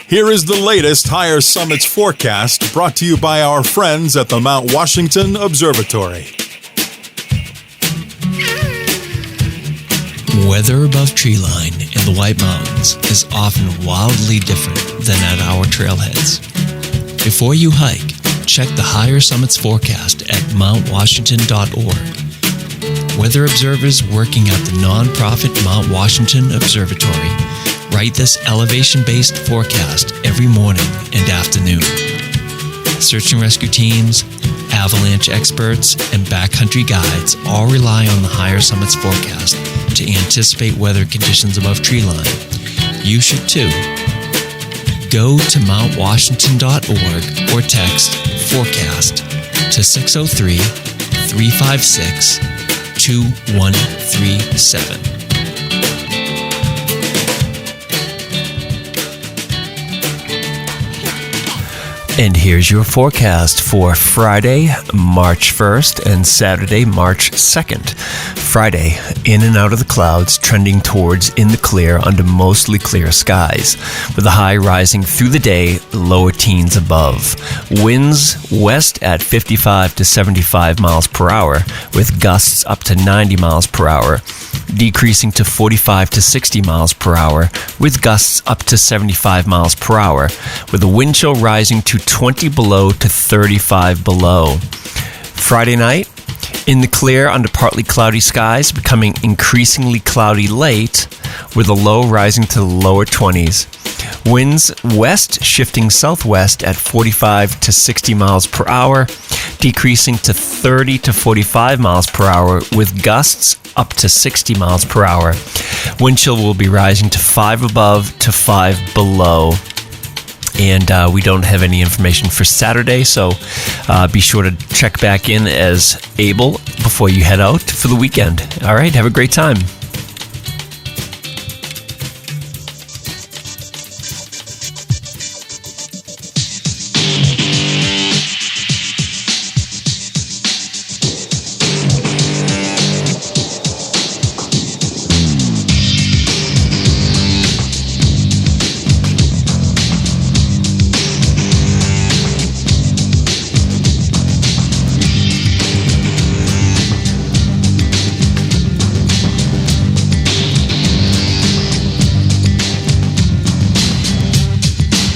Here is the latest Higher Summits forecast brought to you by our friends at the Mount Washington Observatory. Weather above treeline in the White Mountains is often wildly different than at our trailheads. Before you hike, check the Higher Summits forecast at mountwashington.org. Weather observers working at the nonprofit Mount Washington Observatory write this elevation-based forecast every morning and afternoon. Search and rescue teams, avalanche experts, and backcountry guides all rely on the Higher Summits forecast to anticipate weather conditions above treeline. You should too. Go to mountwashington.org or text forecast to 603-356-2137. And here's your forecast for Friday, March 1st and Saturday, March 2nd. Friday, in and out of the clouds, trending towards in the clear under mostly clear skies, with a high rising through the day, lower teens above. Winds west at 55 to 75 miles per hour, with gusts up to 90 miles per hour, decreasing to 45 to 60 miles per hour, with gusts up to 75 miles per hour, with the wind chill rising to 20 below to 35 below. Friday night, in the clear under partly cloudy skies, becoming increasingly cloudy late, with a low rising to the lower 20s. Winds west shifting southwest at 45 to 60 miles per hour, decreasing to 30 to 45 miles per hour, with gusts up to 60 miles per hour. Wind chill will be rising to 5 above to 5 below. And we don't have any information for Saturday, so be sure to check back in as able before you head out for the weekend. All right, have a great time.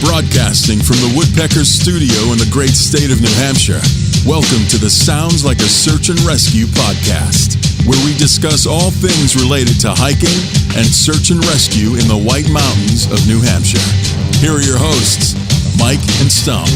Broadcasting from the Woodpeckers studio in the great state of New Hampshire. Welcome to the Sounds Like a Search and Rescue podcast, where we discuss all things related to hiking and search and rescue in the White Mountains of New Hampshire. Here are your hosts, Mike and Stump.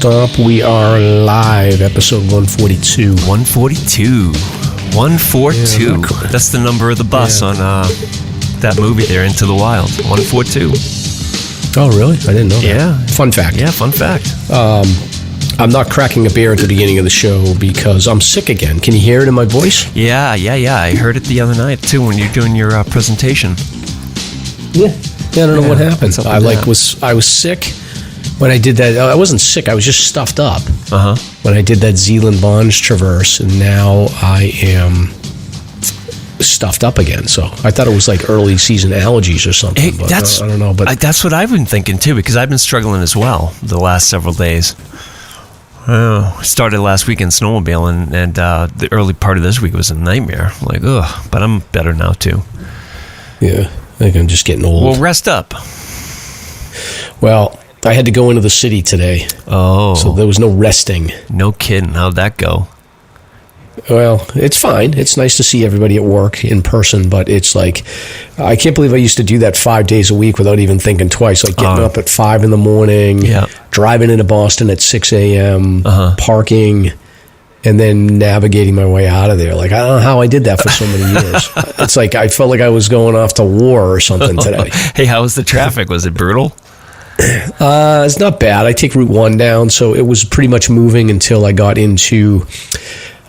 Stop. We are live, episode 142. 142. 142. Yeah, that's the number of the bus on that movie there, Into the Wild. 142. Oh, really? I didn't know that. Yeah. Fun fact. Yeah, fun fact. I'm not cracking a beer at the beginning of the show because I'm sick again. Can you hear it in my voice? Yeah. I heard it the other night, too, when you're doing your presentation. Yeah, I don't know what happened. I was sick. When I did that, I wasn't sick. I was just stuffed up. When I did that Zealand Bonds Traverse, and now I am stuffed up again. So I thought it was like early season allergies or something. But I don't know. But that's what I've been thinking too, because I've been struggling as well the last several days. Started last week in Snowmobile, and the early part of this week was a nightmare. Like, ugh. But I'm better now too. Yeah, I think I'm just getting old. Well, rest up. Well, I had to go into the city today. Oh. So there was no resting. No kidding. How'd that go? Well, it's fine. It's nice to see everybody at work in person, but it's like, I can't believe I used to do that 5 days a week without even thinking twice, like getting up at 5 in the morning, driving into Boston at 6 a.m., parking, and then navigating my way out of there. Like, I don't know how I did that for so many years. It's like I felt like I was going off to war or something today. Hey, how was the traffic? Was it brutal? It's not bad. I take Route 1 down, so it was pretty much moving until I got onto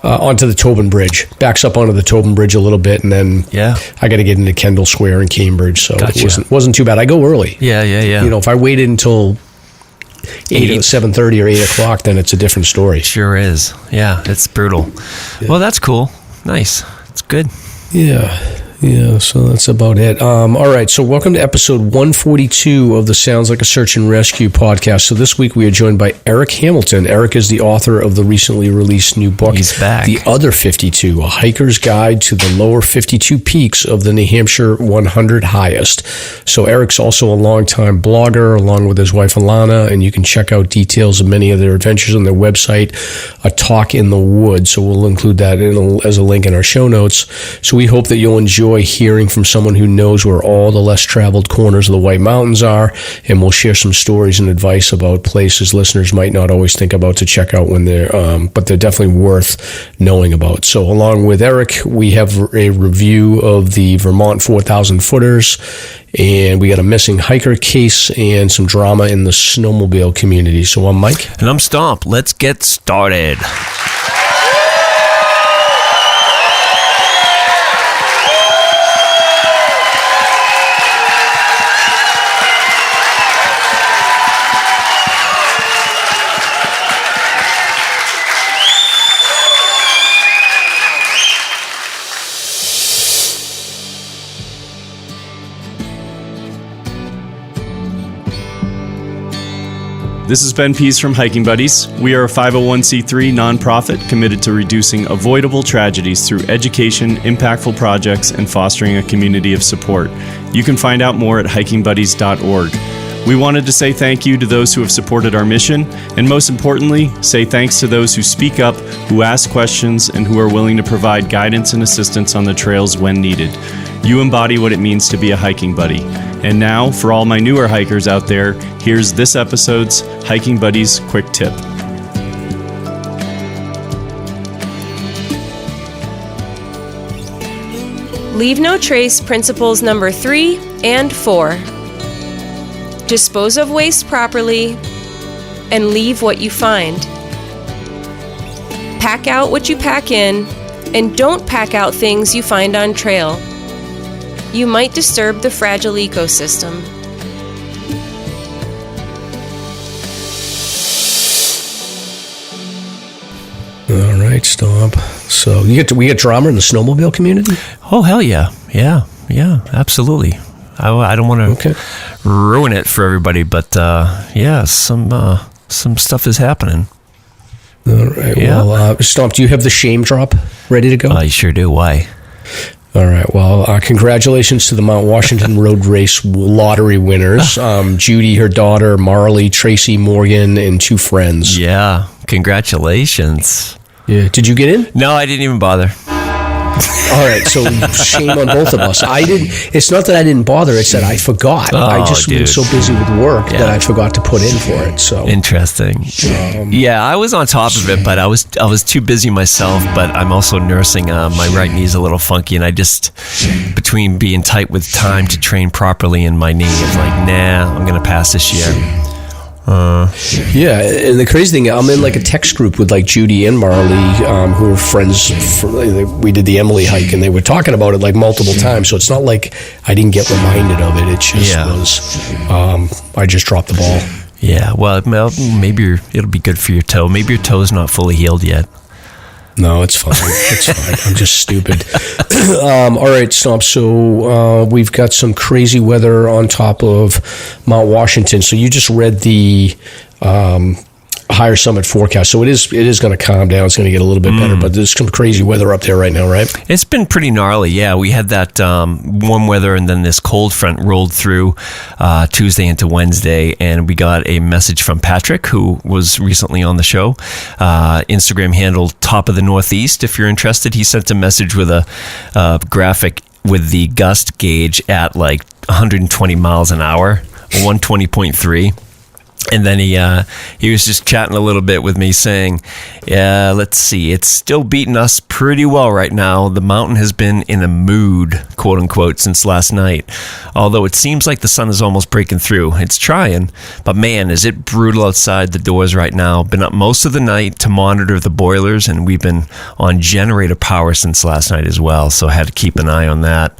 the Tobin Bridge. Backs up onto the Tobin Bridge a little bit, and then I got to get into Kendall Square in Cambridge, so it wasn't too bad. I go early. Yeah. You know, if I waited until 7:30 or 8 o'clock, then it's a different story. Sure is. Yeah, it's brutal. Yeah. Well, that's cool. Nice. It's good. Yeah, so that's about it. All right, so welcome to episode 142 of the Sounds Like a Search and Rescue podcast. So this week we are joined by Erik Hamilton. Erik is the author of the recently released new book, He's back. The Other 52, A Hiker's Guide to the Lower 52 Peaks of the New Hampshire 100 Highest. So Erik's also a longtime blogger along with his wife Alana, and you can check out details of many of their adventures on their website, A Talk in the Woods. So we'll include that as a link in our show notes. So we hope that you'll enjoy hearing from someone who knows where all the less traveled corners of the White Mountains are, and we'll share some stories and advice about places listeners might not always think about to check out when but they're definitely worth knowing about. So along with Erik, we have a review of the Vermont 4,000 footers, and we got a missing hiker case and some drama in the snowmobile community. So I'm Mike. And I'm Stomp. Let's get started. This is Ben Pease from Hiking Buddies. We are a 501c3 nonprofit committed to reducing avoidable tragedies through education, impactful projects, and fostering a community of support. You can find out more at hikingbuddies.org. We wanted to say thank you to those who have supported our mission, and most importantly, say thanks to those who speak up, who ask questions, and who are willing to provide guidance and assistance on the trails when needed. You embody what it means to be a hiking buddy. And now, for all my newer hikers out there, here's this episode's Hiking Buddies Quick Tip. Leave no trace principles number 3 and 4. Dispose of waste properly and leave what you find. Pack out what you pack in, and don't pack out things you find on trail. You might disturb the fragile ecosystem. All right, Stomp. So we get drama in the snowmobile community? Oh, hell yeah. Yeah, absolutely. I don't want to ruin it for everybody, but some stuff is happening. All right. Yeah. Well, Stomp, do you have the shame drop ready to go? I sure do. Why? All right. Well, congratulations to the Mount Washington Road Race lottery winners. Judy, her daughter, Marley, Tracy, Morgan, and 2 friends. Yeah. Congratulations. Yeah. Did you get in? No, I didn't even bother. All right, so shame on both of us. It's not that I didn't bother; it's that I forgot. I just was so busy with work that I forgot to put in for it. So interesting. I was on top of it, but I was too busy myself. But I'm also nursing. My right knee's a little funky, and I just, between being tight with time to train properly in my knee, it's like, nah, I'm gonna pass this year. And the crazy thing, I'm in like a text group with like Judy and Marley, who are friends. We did the Emily hike, and they were talking about it like multiple times. So it's not like I didn't get reminded of it. It just was, I just dropped the ball. Yeah, well, maybe it'll be good for your toe. Maybe your toe's not fully healed yet. No, it's fine. It's fine. I'm just stupid. All right, Stomp. So we've got some crazy weather on top of Mount Washington. So you just read the higher summit forecast. So it is going to calm down. It's going to get a little bit better, but there's some crazy weather up there right now, right? It's been pretty gnarly. Yeah, we had that warm weather, and then this cold front rolled through Tuesday into Wednesday, and we got a message from Patrick, who was recently on the show. Instagram handle Top of the Northeast. If you're interested, he sent a message with a graphic with the gust gauge at like 120 miles an hour, 120.3. And then he was just chatting a little bit with me saying, yeah, let's see, it's still beating us pretty well right now. The mountain has been in a mood, quote unquote, since last night. Although it seems like the sun is almost breaking through. It's trying, but man, is it brutal outside the doors right now. Been up most of the night to monitor the boilers, and we've been on generator power since last night as well, so I had to keep an eye on that.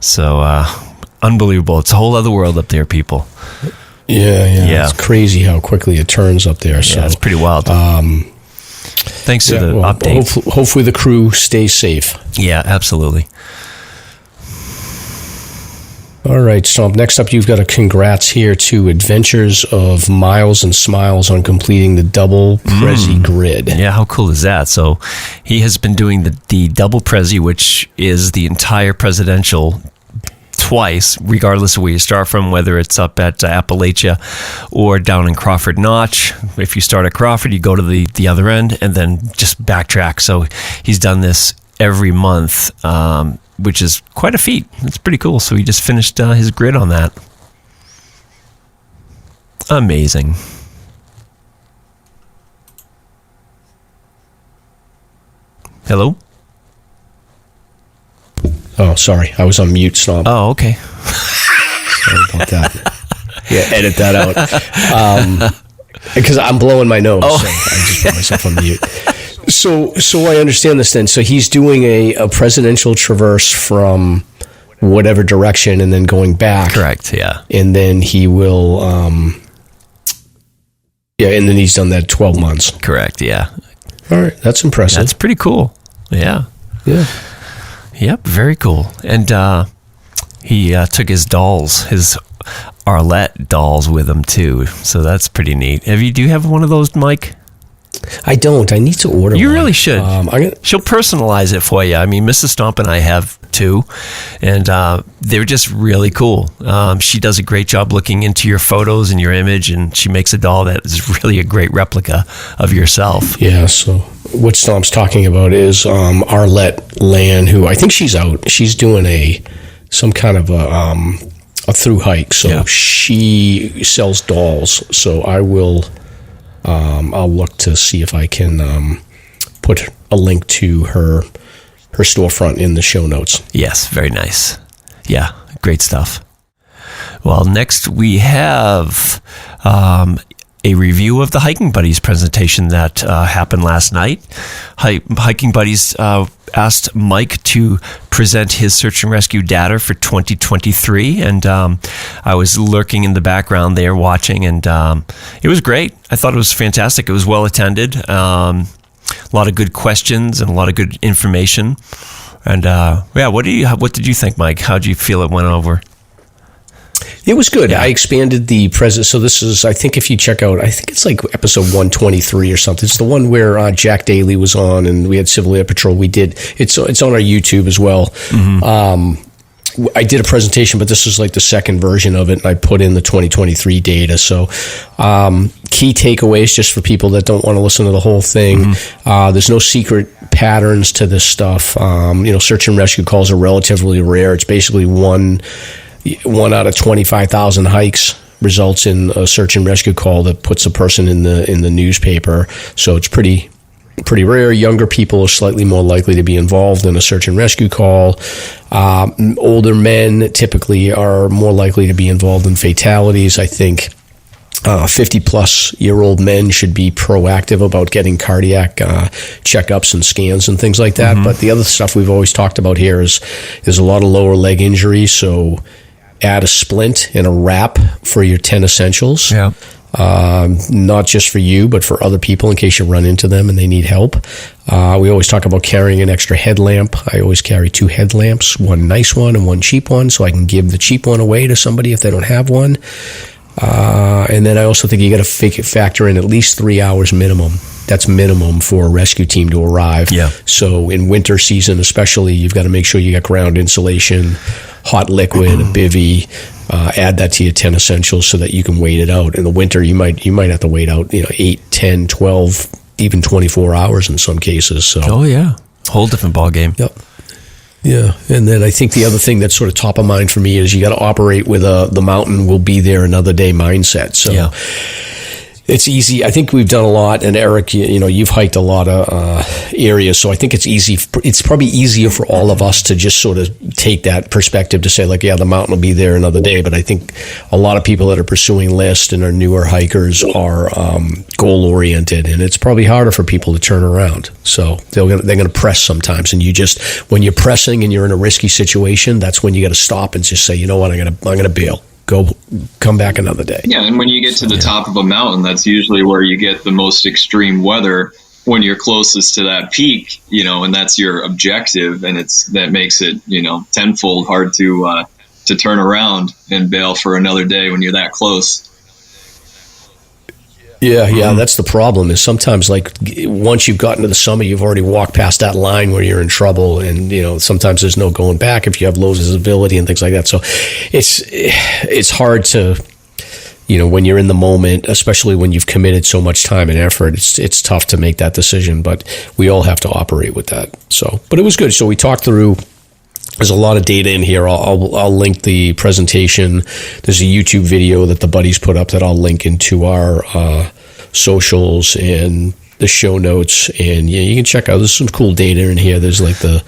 So, unbelievable. It's a whole other world up there, people. Yeah. It's crazy how quickly it turns up there. So it's pretty wild. Thanks to the update. Hopefully the crew stays safe. Yeah, absolutely. All right, Stomp. Next up, you've got a congrats here to Adventures of Miles and Smiles on completing the double presi grid. Yeah, how cool is that? So he has been doing the double presi, which is the entire presidential twice, regardless of where you start from, whether it's up at Appalachia or down in Crawford Notch. If you start at Crawford, you go to the other end and then just backtrack. So he's done this every month, which is quite a feat. It's pretty cool. So he just finished his grid on that. Amazing. Hello? Oh, sorry. I was on mute, Stomp. Oh, okay. Sorry about that. Yeah, edit that out. Because I'm blowing my nose. So I just put myself on mute. So I understand this then. So he's doing a presidential traverse from whatever direction and then going back. Correct, yeah. And then he will, and then he's done that 12 months. Correct, yeah. All right, that's impressive. That's pretty cool. Yeah. Yeah. Yep, very cool. And he took his dolls, his Arlette dolls with him too. So that's pretty neat. Do you have one of those, Mike? I don't. I need to order one. You really should. She'll personalize it for you. I mean, Mrs. Stomp and I have two, and they're just really cool. She does a great job looking into your photos and your image, and she makes a doll that is really a great replica of yourself. Yeah, so what Stomp's talking about is Arlette Land, who I think she's out. She's doing some kind of a through hike, so she sells dolls. So I will... I'll look to see if I can put a link to her storefront in the show notes. Yes, very nice. Yeah, great stuff. Well, next we have a review of the Hiking Buddies presentation that happened last night. Hiking Buddies asked Mike to present his search and rescue data for 2023, and I was lurking in the background there watching, and it was great. I thought it was fantastic. It was well attended, a lot of good questions and a lot of good information. And what did you think, Mike? How did you feel it went over? It was good. Yeah. I expanded the present. So this is, I think if you check out, I think it's like episode 123 or something. It's the one where Jack Daly was on and we had Civil Air Patrol. It's on our YouTube as well. Mm-hmm. I did a presentation, but this is like the second version of it. And I put in the 2023 data. So key takeaways just for people that don't want to listen to the whole thing. Mm-hmm. There's no secret patterns to this stuff. Search and rescue calls are relatively rare. It's basically one out of 25,000 hikes results in a search and rescue call that puts a person in the newspaper. So it's pretty rare. Younger people are slightly more likely to be involved in a search and rescue call. Older men typically are more likely to be involved in fatalities. I think 50-plus-year-old men should be proactive about getting cardiac checkups and scans and things like that. Mm-hmm. But the other stuff we've always talked about here is there's a lot of lower leg injuries, so add a splint and a wrap for your 10 essentials. Yeah. Not just for you, but for other people in case you run into them and they need help. We always talk about carrying an extra headlamp. I always carry 2 headlamps, one nice one and one cheap one, so I can give the cheap one away to somebody if they don't have one. And then I also think you got to factor in at least 3 hours minimum. That's minimum for a rescue team to arrive. Yeah. So in winter season especially, you've got to make sure you got ground insulation, hot liquid, a bivvy. Add that to your 10 essentials so that you can wait it out. In the winter, you might have to wait out 8, 10, 12, even 24 hours in some cases. So. Oh, yeah. Whole different ballgame. Yep. Yeah, and then I think the other thing that's sort of top of mind for me is you got to operate with the mountain will be there another day mindset. So It's easy. I think we've done a lot, and Eric, you've hiked a lot of areas, so I think it's easy. It's probably easier for all of us to just sort of take that perspective to say, like, yeah, the mountain will be there another day. But I think a lot of people that are pursuing lists and are newer hikers are goal oriented, and it's probably harder for people to turn around. So they're going to press sometimes, and when you're pressing and you're in a risky situation, that's when you got to stop and just say, you know what, I'm going to bail. Come back another day. Yeah, and when you get to the top of a mountain, that's usually where you get the most extreme weather when you're closest to that peak, and that's your objective, and that makes it, tenfold hard to turn around and bail for another day when you're that close. Yeah, that's the problem is sometimes, like, once you've gotten to the summit, you've already walked past that line where you're in trouble, and sometimes there's no going back if you have low visibility and things like that. So it's hard to, when you're in the moment, especially when you've committed so much time and effort, it's tough to make that decision, but we all have to operate with that. So, but it was good. So we talked through. There's a lot of data in here. I'll link the presentation. There's a YouTube video that the buddies put up that I'll link into our socials and the show notes. And you can check out. There's some cool data in here. There's like the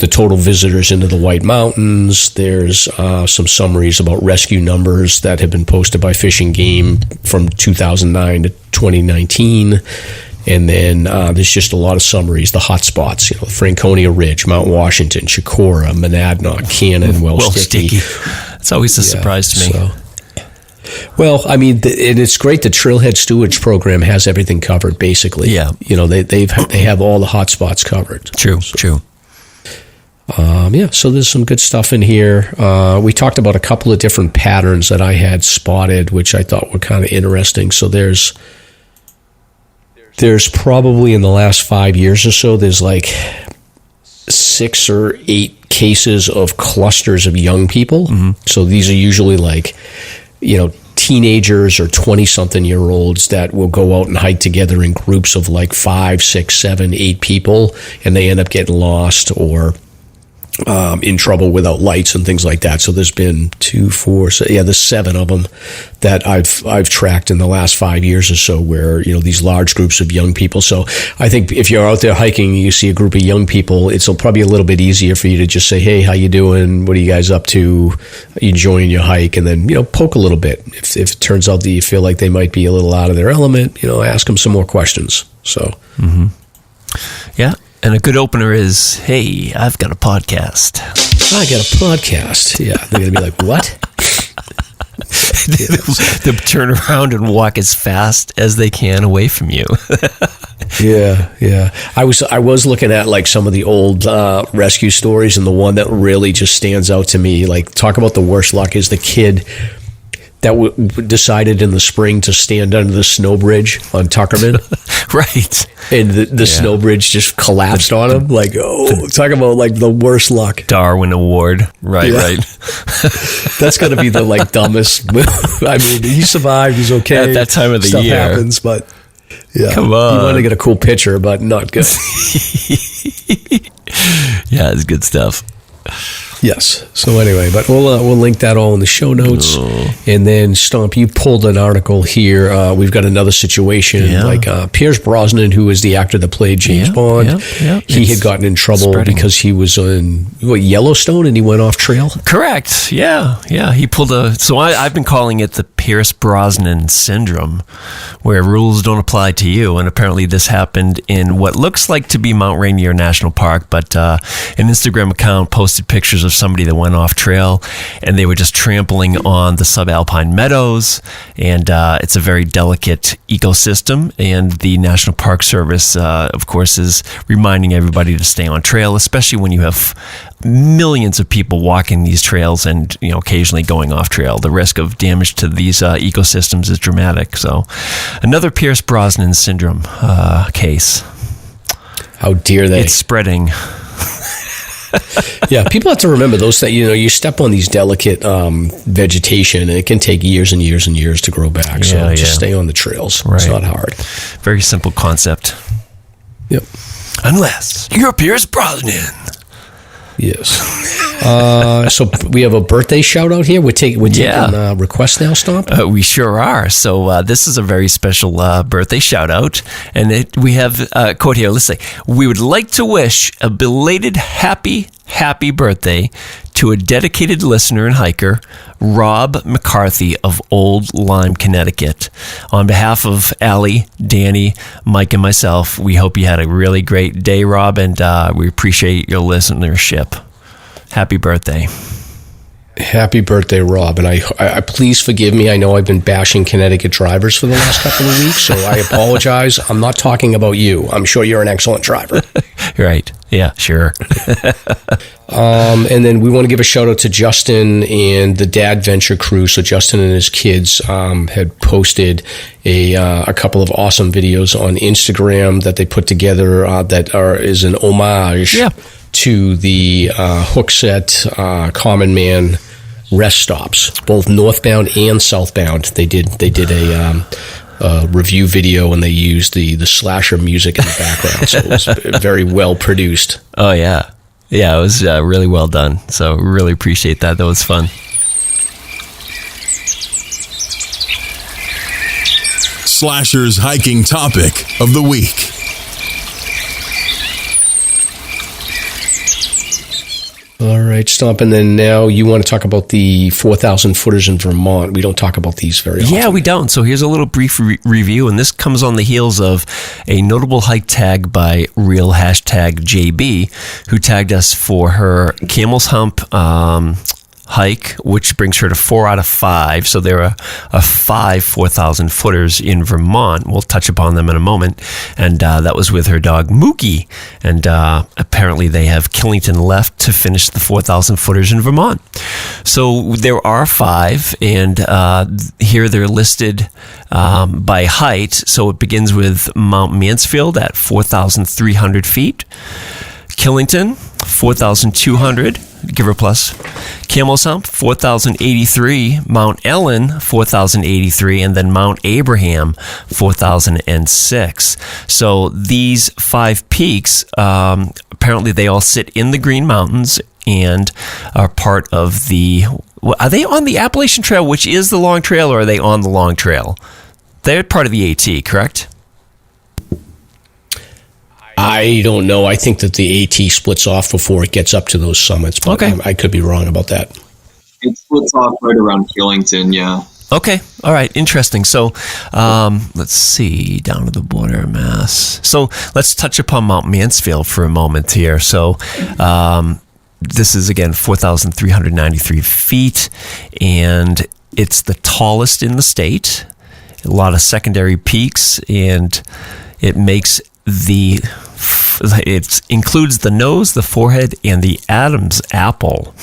total visitors into the White Mountains. There's some summaries about rescue numbers that have been posted by Fish and Game from 2009 to 2019. And then there's just a lot of summaries, the hot spots, Franconia Ridge, Mount Washington, Chicora, Monadnock, Cannon, Welsh Sticky. It's always a surprise to me. Well, I mean, and it's great. The Trailhead Stewardship Program has everything covered, basically. Yeah. They have all the hot spots covered. True. So there's some good stuff in here. We talked about a couple of different patterns that I had spotted, which I thought were kind of interesting. So there's probably in the last 5 years or so, there's like 6 or 8 cases of clusters of young people. Mm-hmm. So these are usually like, teenagers or 20-something-year-olds that will go out and hike together in groups of like 5, 6, 7, 8 people, and they end up getting lost or in trouble without lights and things like that. So there's been 2, 4, there's 7 of them that I've tracked in the last 5 years or so, where these large groups of young people. So I think if you're out there hiking and you see a group of young people, it's probably a little bit easier for you to just say, hey, how you doing? What are you guys up to? Are you enjoying your hike? And then poke a little bit. If it turns out that you feel like they might be a little out of their element, ask them some more questions. So yeah. And a good opener is, hey, I've got a podcast. I got a podcast. Yeah. They're going to be like, what? They'll turn around and walk as fast as they can away from you. Yeah. I was looking at like some of the old rescue stories, and the one that really just stands out to me, like, talk about the worst luck, is the kid that decided in the spring to stand under the snow bridge on Tuckerman. Right. And the snow bridge just collapsed on him. Like, talk about like the worst luck. Darwin Award. Right. That's got to be the like dumbest move. I mean, he survived. He's okay. At that time of the Stuff year. happens, but yeah. Come on. You want to get a cool picture, but not good. Yeah, it's good stuff. Yes. So anyway, but we'll link that all in the show notes. And then, Stomp, you pulled an article here. We've got another situation. Yeah. Like Pierce Brosnan, who is the actor that played James Bond, he had gotten in trouble because he was in Yellowstone and he went off trail. Correct. Yeah. He pulled so I've been calling it the Pierce Brosnan syndrome, where rules don't apply to you. And apparently this happened in what looks like to be Mount Rainier National Park, but an Instagram account posted pictures of somebody that went off trail, and they were just trampling on the subalpine meadows, and it's a very delicate ecosystem, and the National Park Service of course is reminding everybody to stay on trail, especially when you have millions of people walking these trails and occasionally going off trail. The risk of damage to these ecosystems is dramatic. So another Pierce Brosnan syndrome case. How dare they? It's spreading. Yeah, people have to remember those that you step on these delicate vegetation, and it can take years and years and years to grow back. So just stay on the trails. Right. It's not hard. Very simple concept. Yep. Unless you're Pierce Brosnan. Yes. So we have a birthday shout out here. We're taking requests now, Stomp? We sure are. So this is a very special birthday shout out. And we have a quote here. Let's say, we would like to wish a belated happy birthday to a dedicated listener and hiker, Rob McCarthy of Old Lyme, Connecticut. On behalf of Allie, Danny, Mike, and myself, we hope you had a really great day, Rob, and we appreciate your listenership. Happy birthday. Happy birthday, Rob. And I please forgive me. I know I've been bashing Connecticut drivers for the last couple of weeks, so I apologize. I'm not talking about you. I'm sure you're an excellent driver. Right. Yeah, sure. And then we want to give a shout out to Justin and the Dad Venture crew. So Justin and his kids had posted a couple of awesome videos on Instagram that they put together is an homage to the Hookset Common Man rest stops, both northbound and southbound. They did a review video, and they used the slasher music in the background, so it was very well produced. Oh yeah, it was really well done. So really appreciate that. That was fun. Slasher's hiking topic of the week. All right, Stomp. And then now you want to talk about the 4,000 footers in Vermont. We don't talk about these very often. Yeah, we don't. So here's a little brief review, and this comes on the heels of a notable hike tag by real #JB, who tagged us for her Camel's Hump hike, which brings her to 4 out of 5. So there are 5 4,000 footers in Vermont. We'll touch upon them in a moment. And that was with her dog Mookie. And apparently they have Killington left to finish the 4,000 footers in Vermont. So there are 5, and here they're listed by height. So it begins with Mount Mansfield at 4,300 feet. Killington, 4,200, give her plus. Camel's Hump, 4,083. Mount Ellen, 4,083. And then Mount Abraham, 4,006. So these 5 peaks, apparently they all sit in the Green Mountains and are part of the... Are they on the Appalachian Trail, which is the long trail, or are they on the long trail? They're part of the AT, correct? I don't know. I think that the AT splits off before it gets up to those summits. But okay. I could be wrong about that. It splits off right around Killington, yeah. Okay. All right. Interesting. So let's see, down to the border, Mass. So let's touch upon Mount Mansfield for a moment here. So this is, again, 4,393 feet, and it's the tallest in the state. A lot of secondary peaks, and it makes it includes the nose, the forehead, and the Adam's apple.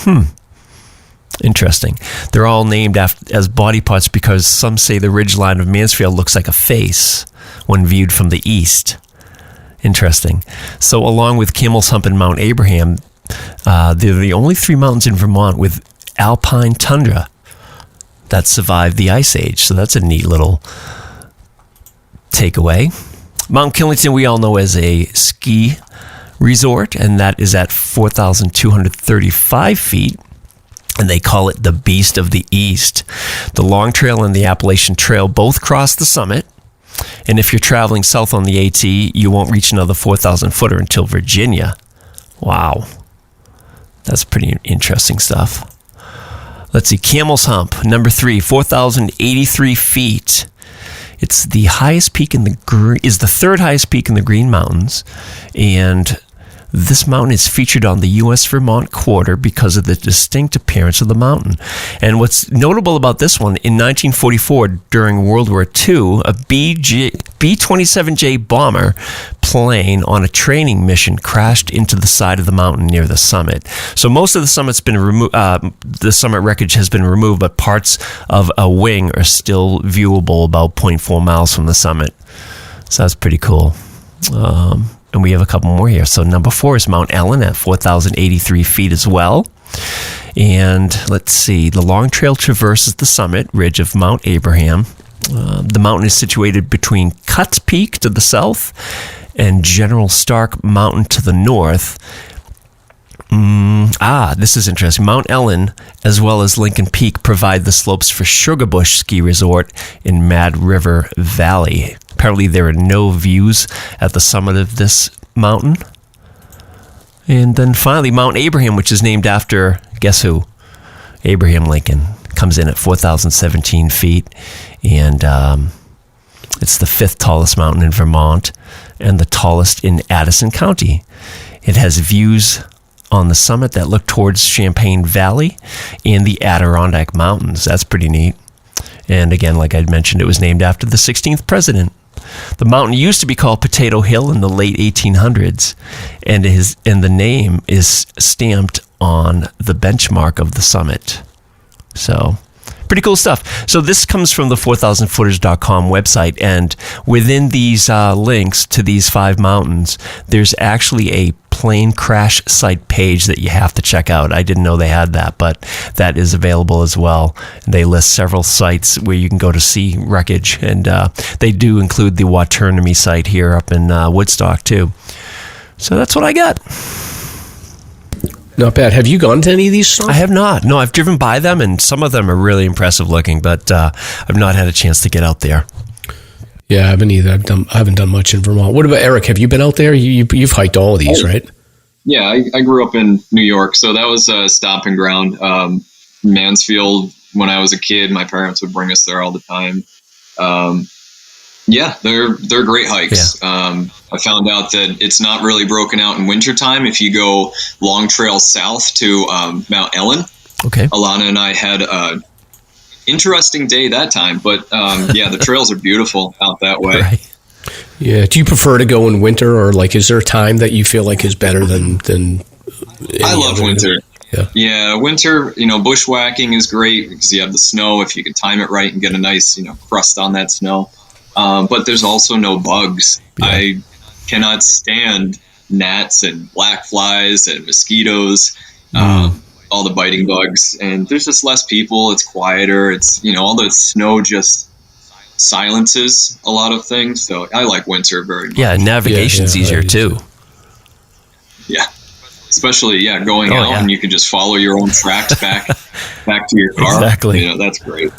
Interesting. They're all named as body parts because some say the ridgeline of Mansfield looks like a face when viewed from the east. Interesting. So along with Camel's Hump and Mount Abraham, they're the only 3 mountains in Vermont with alpine tundra that survived the Ice Age. So that's a neat little takeaway. Mount Killington we all know as a ski resort, and that is at 4,235 feet, and they call it the Beast of the East. The Long Trail and the Appalachian Trail both cross the summit, and if you're traveling south on the AT, you won't reach another 4,000 footer until Virginia. Wow. That's pretty interesting stuff. Let's see, Camel's Hump, number 3, 4,083 feet. It's the highest peak in the third highest peak in the Green Mountains, and this mountain is featured on the U.S. Vermont quarter because of the distinct appearance of the mountain. And what's notable about this one, in 1944, during World War II, a B-27J bomber plane on a training mission crashed into the side of the mountain near the summit. So most of the summit's been removed. The summit wreckage has been removed, but parts of a wing are still viewable about 0.4 miles from the summit. So that's pretty cool. And we have a couple more here. So number 4 is Mount Ellen at 4,083 feet as well. And let's see, the Long Trail traverses the summit ridge of Mount Abraham. The mountain is situated between Cuts Peak to the south and General Stark Mountain to the north. This is interesting. Mount Ellen, as well as Lincoln Peak, provide the slopes for Sugarbush Ski Resort in Mad River Valley. Apparently, there are no views at the summit of this mountain. And then finally, Mount Abraham, which is named after, guess who? Abraham Lincoln. Comes in at 4,017 feet. And it's the 5th tallest mountain in Vermont and the tallest in Addison County. It has views on the summit that look towards Champaign Valley and the Adirondack Mountains. That's pretty neat. And again, like I mentioned, it was named after the 16th president. The mountain used to be called Potato Hill in the late 1800s, and the name is stamped on the benchmark of the summit. So, pretty cool stuff. So this comes from the 4000footers.com website, and within these links to these 5 mountains, there's actually a plane crash site page that you have to check out. I didn't know they had that, but that is available as well. They list several sites where you can go to see wreckage, and they do include the Waternomy site here up in Woodstock too. So that's what I got. Not bad. Have you gone to any of these stores? I have not. No, I've driven by them, and some of them are really impressive looking, but I've not had a chance to get out there. Yeah, I haven't either. I haven't done much in Vermont. What about Eric? Have you been out there? You've hiked all of these, right? Yeah, I grew up in New York, so that was a stomping ground. Mansfield, when I was a kid, my parents would bring us there all the time. Yeah, they're great hikes. Yeah. I found out that it's not really broken out in wintertime. If you go long trail south to Mount Ellen, okay. Alana and I had an interesting day that time, but yeah, the trails are beautiful out that way. Right. Yeah. Do you prefer to go in winter, or like, is there a time that you feel like is better than I love winter. Yeah, winter, bushwhacking is great because you have the snow if you can time it right and get a nice, crust on that snow. But there's also no bugs. Yeah. I cannot stand gnats and black flies and mosquitoes, all the biting bugs. And there's just less people. It's quieter. It's, all the snow just silences a lot of things. So I like winter very much. Yeah, navigation's easier too. Yeah. Especially, going out and you can just follow your own tracks back to your car. Exactly. That's great.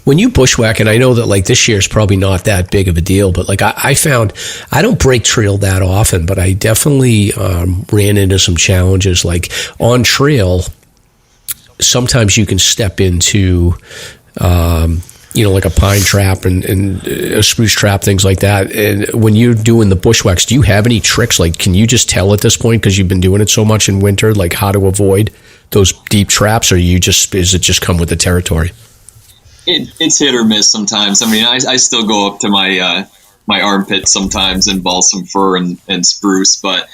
When you bushwhack, and I know that like this year is probably not that big of a deal, but like I found, I don't break trail that often, but I definitely ran into some challenges. Like on trail, sometimes you can step into, like a pine trap and a spruce trap, things like that. And when you're doing the bushwhacks, do you have any tricks? Like, can you just tell at this point, because you've been doing it so much in winter, like how to avoid those deep traps, or is it just come with the territory? It's hit or miss sometimes. I mean, I still go up to my my armpits sometimes in balsam fir and spruce, but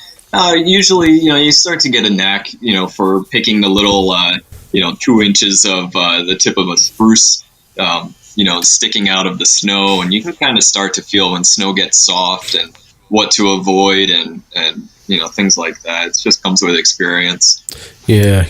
usually, you start to get a knack, for picking the little, 2 inches of the tip of a spruce, sticking out of the snow, and you can kind of start to feel when snow gets soft and what to avoid and things like that. It just comes with experience. Yeah.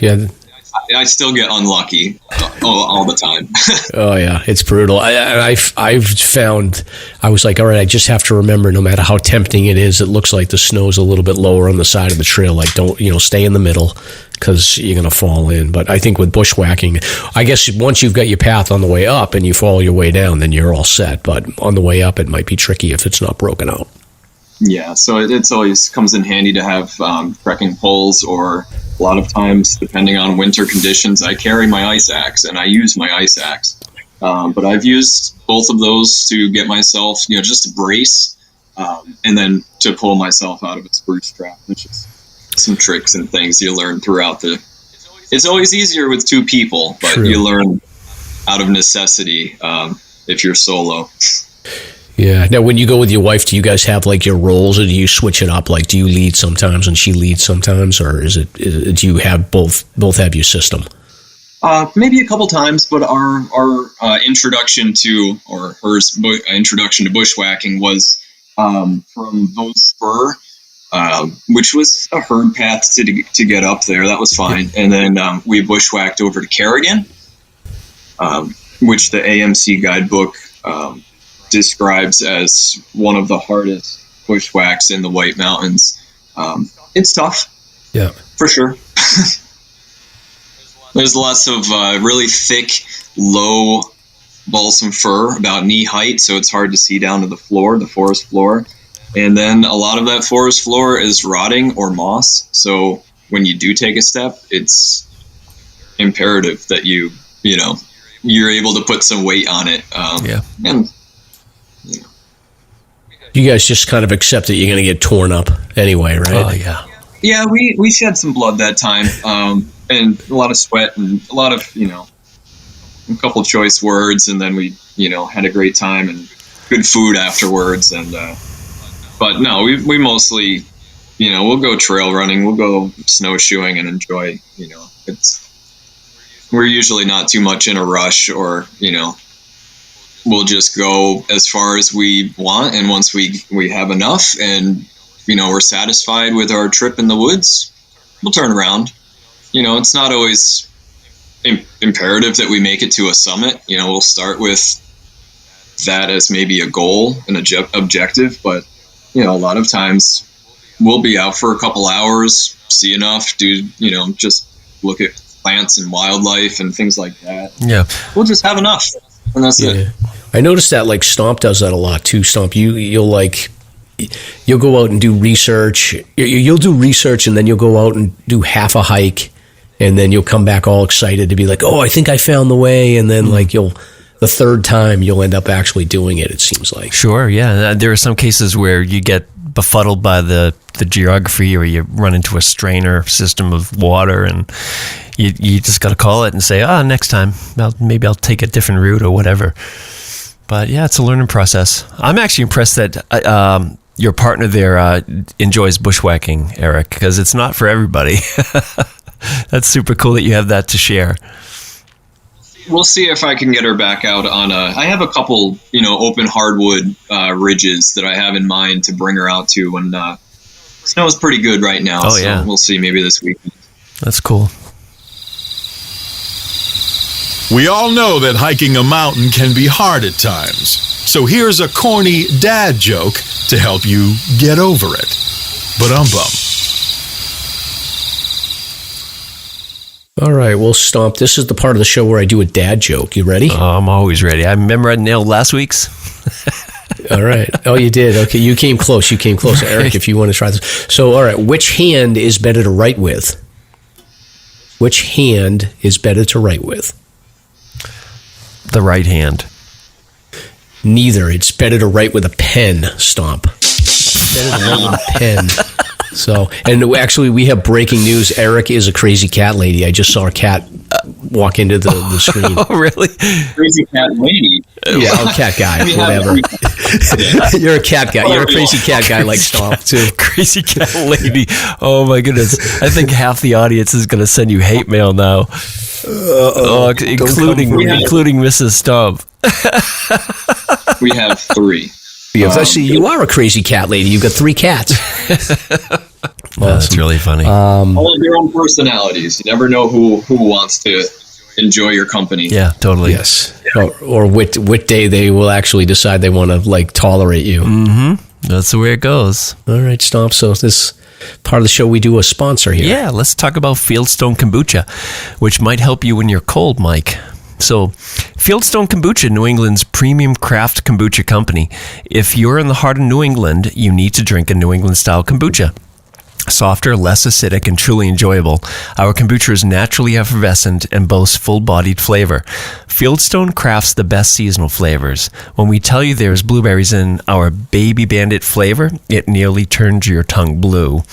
I still get unlucky all the time. Oh yeah, it's brutal. I've found, I was like, all right, I just have to remember, no matter how tempting it is, it looks like the snow's a little bit lower on the side of the trail. Like, don't, stay in the middle, because you're going to fall in. But I think with bushwhacking, I guess once you've got your path on the way up and you follow your way down, then you're all set. But on the way up, it might be tricky if it's not broken out. Yeah, so it's always comes in handy to have trekking poles, or a lot of times, depending on winter conditions, I carry my ice axe and I use my ice axe. But I've used both of those to get myself, just to brace, and then to pull myself out of a spruce trap. It's just some tricks and things you learn throughout it's always easier with 2 people, but True. You learn out of necessity if you're solo. Yeah. Now, when you go with your wife, do you guys have like your roles, or do you switch it up? Like, do you lead sometimes and she leads sometimes, or do you have both have your system? Maybe a couple times, but our introduction to, or her introduction to bushwhacking was from Those Spur, which was a herd path to get up there. That was fine. And then we bushwhacked over to Kerrigan, which the AMC guidebook describes as one of the hardest bushwhacks in the White Mountains. It's tough. Yeah, for sure. There's lots of really thick, low balsam fir, about knee height, so it's hard to see down to the floor, the forest floor. And then a lot of that forest floor is rotting or moss. So when you do take a step, it's imperative that you're able to put some weight on it. And you guys just kind of accept that you're going to get torn up anyway, right? Oh yeah. Yeah, we shed some blood that time, and a lot of sweat and a lot of a couple of choice words, and then we had a great time and good food afterwards. And but no, we mostly we'll go trail running, we'll go snowshoeing and enjoy. We're usually not too much in a rush, or we'll just go as far as we want, and once we have enough and we're satisfied with our trip in the woods, we'll turn around. It's not always imperative that we make it to a summit. We'll start with that as maybe a goal, an objective, but a lot of times we'll be out for a couple hours, see enough, just look at plants and wildlife and things like that. Yeah. We'll just have enough, and that's it. I noticed that Stomp does that a lot too. Stomp, you'll go out and do research. You'll do research, and then you'll go out and do half a hike, and then you'll come back all excited to be like, oh, I think I found the way. And then the third time you'll end up actually doing it, it seems like. Sure, yeah. There are some cases where you get befuddled by the geography, or you run into a strainer system of water, and you just got to call it and say, next time, maybe I'll take a different route or whatever. But yeah, it's a learning process. I'm actually impressed that your partner there enjoys bushwhacking, Erik, because it's not for everybody. That's super cool that you have that to share. We'll see if I can get her back out on I have a couple, open hardwood ridges that I have in mind to bring her out to when snow is pretty good right now. Oh, yeah. So we'll see, maybe this weekend. That's cool. We all know that hiking a mountain can be hard at times. So here's a corny dad joke to help you get over it. Ba-dum-bum. All right, well, Stomp, this is the part of the show where I do a dad joke. You ready? I'm always ready. I remember I nailed last week's. All right. Oh, you did? Okay, you came close. Erik, if you want to try this. So, all right, which hand is better to write with? Which hand is better to write with? The right hand. Neither. It's better to write with a pen, Stomp. Better to write with a pen. So, and actually, we have breaking news. Erik is a crazy cat lady. I just saw a cat walk into the screen. Oh, really? Crazy cat lady. Yeah, cat guy, whatever. You're a cat guy. You're a crazy cat guy like Stomp, too. Crazy cat lady. Oh, my goodness. I think half the audience is going to send you hate mail now. Including Mrs. Stomp. We have 3. See, you are a crazy cat lady. You've got 3 cats. That's really funny. All of their own personalities. You never know who wants to enjoy your company. Yeah, totally. Yes. Or what day they will actually decide they want to tolerate you. Mm-hmm. That's the way it goes. All right, Stomp. So this part of the show, we do a sponsor here. Yeah, let's talk about Fieldstone Kombucha, which might help you when you're cold, Mike. So, Fieldstone Kombucha, New England's premium craft kombucha company. If you're in the heart of New England, you need to drink a New England-style kombucha. Softer, less acidic, and truly enjoyable, our kombucha is naturally effervescent and boasts full-bodied flavor. Fieldstone crafts the best seasonal flavors. When we tell you there's blueberries in our Baby Bandit flavor, it nearly turns your tongue blue.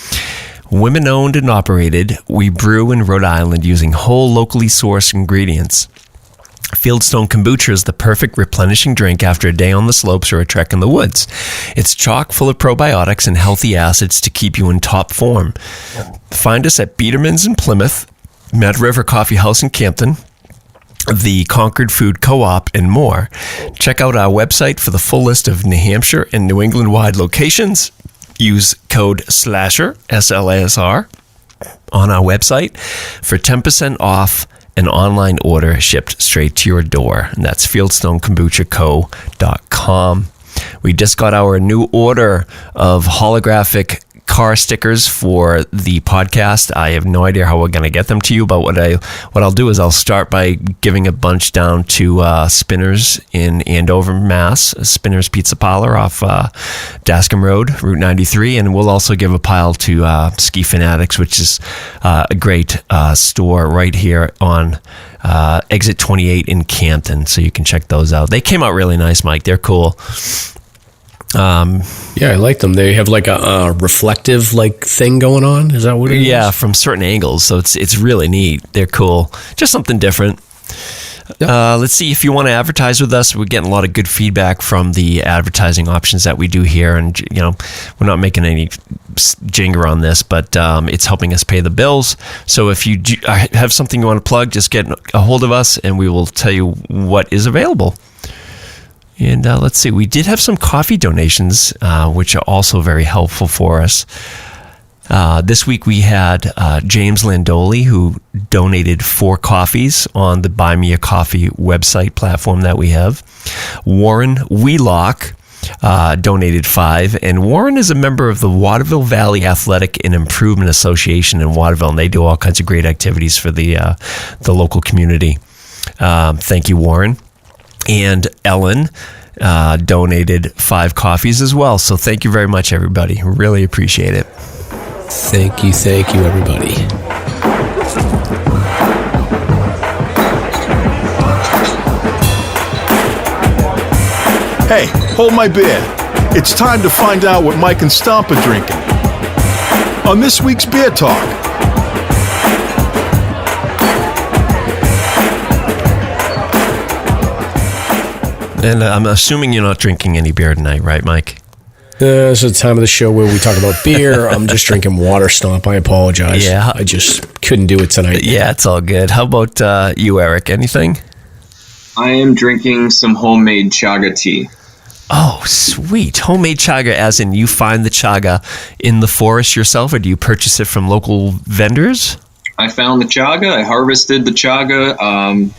Women-owned and operated, we brew in Rhode Island using whole, locally sourced ingredients. Fieldstone Kombucha is the perfect replenishing drink after a day on the slopes or a trek in the woods. It's chock full of probiotics and healthy acids to keep you in top form. Find us at Biederman's in Plymouth, Mad River Coffee House in Campton, the Concord Food Co-op, and more. Check out our website for the full list of New Hampshire and New England-wide locations. Use code SLASR, SLASR, on our website for 10% off an online order shipped straight to your door. And that's fieldstonekombuchaco.com. We just got our new order of holographic car stickers for the podcast. I have no idea how we're going to get them to you, but what I'll do is I'll start by giving a bunch down to Spinners in Andover, Mass. Spinners Pizza Parlor off Dascombe Road, Route 93, and we'll also give a pile to Ski Fanatics, which is a great store right here on Exit 28 in Canton, so you can check those out. They came out really nice, Mike. They're cool. Yeah, I like them. They have like a reflective like thing going on. Is that what it is? Yeah, from certain angles. So it's really neat. They're cool. Just something different. Yep. Let's see, if you want to advertise with us, we're getting a lot of good feedback from the advertising options that we do here. And, we're not making any jinger on this, but it's helping us pay the bills. So if you have something you want to plug, just get a hold of us and we will tell you what is available. And let's see, we did have some coffee donations, which are also very helpful for us. This week we had James Landoli, who donated 4 coffees on the Buy Me a Coffee website platform that we have. Warren Wheelock donated 5, and Warren is a member of the Waterville Valley Athletic and Improvement Association in Waterville, and they do all kinds of great activities for the local community. Thank you, Warren. And Ellen donated 5 coffees as well. So thank you very much, everybody. Really appreciate it. Thank you, everybody. Hey, hold my beer. It's time to find out what Mike and Stomp are drinking. On this week's Beer Talk. And I'm assuming you're not drinking any beer tonight, right, Mike? It's the time of the show where we talk about beer. I'm just drinking water, Stomp. I apologize. Yeah. I just couldn't do it tonight. Yeah, it's all good. How about you, Erik? Anything? I am drinking some homemade chaga tea. Oh, sweet. Homemade chaga, as in you find the chaga in the forest yourself, or do you purchase it from local vendors? I found the chaga. I harvested the chaga,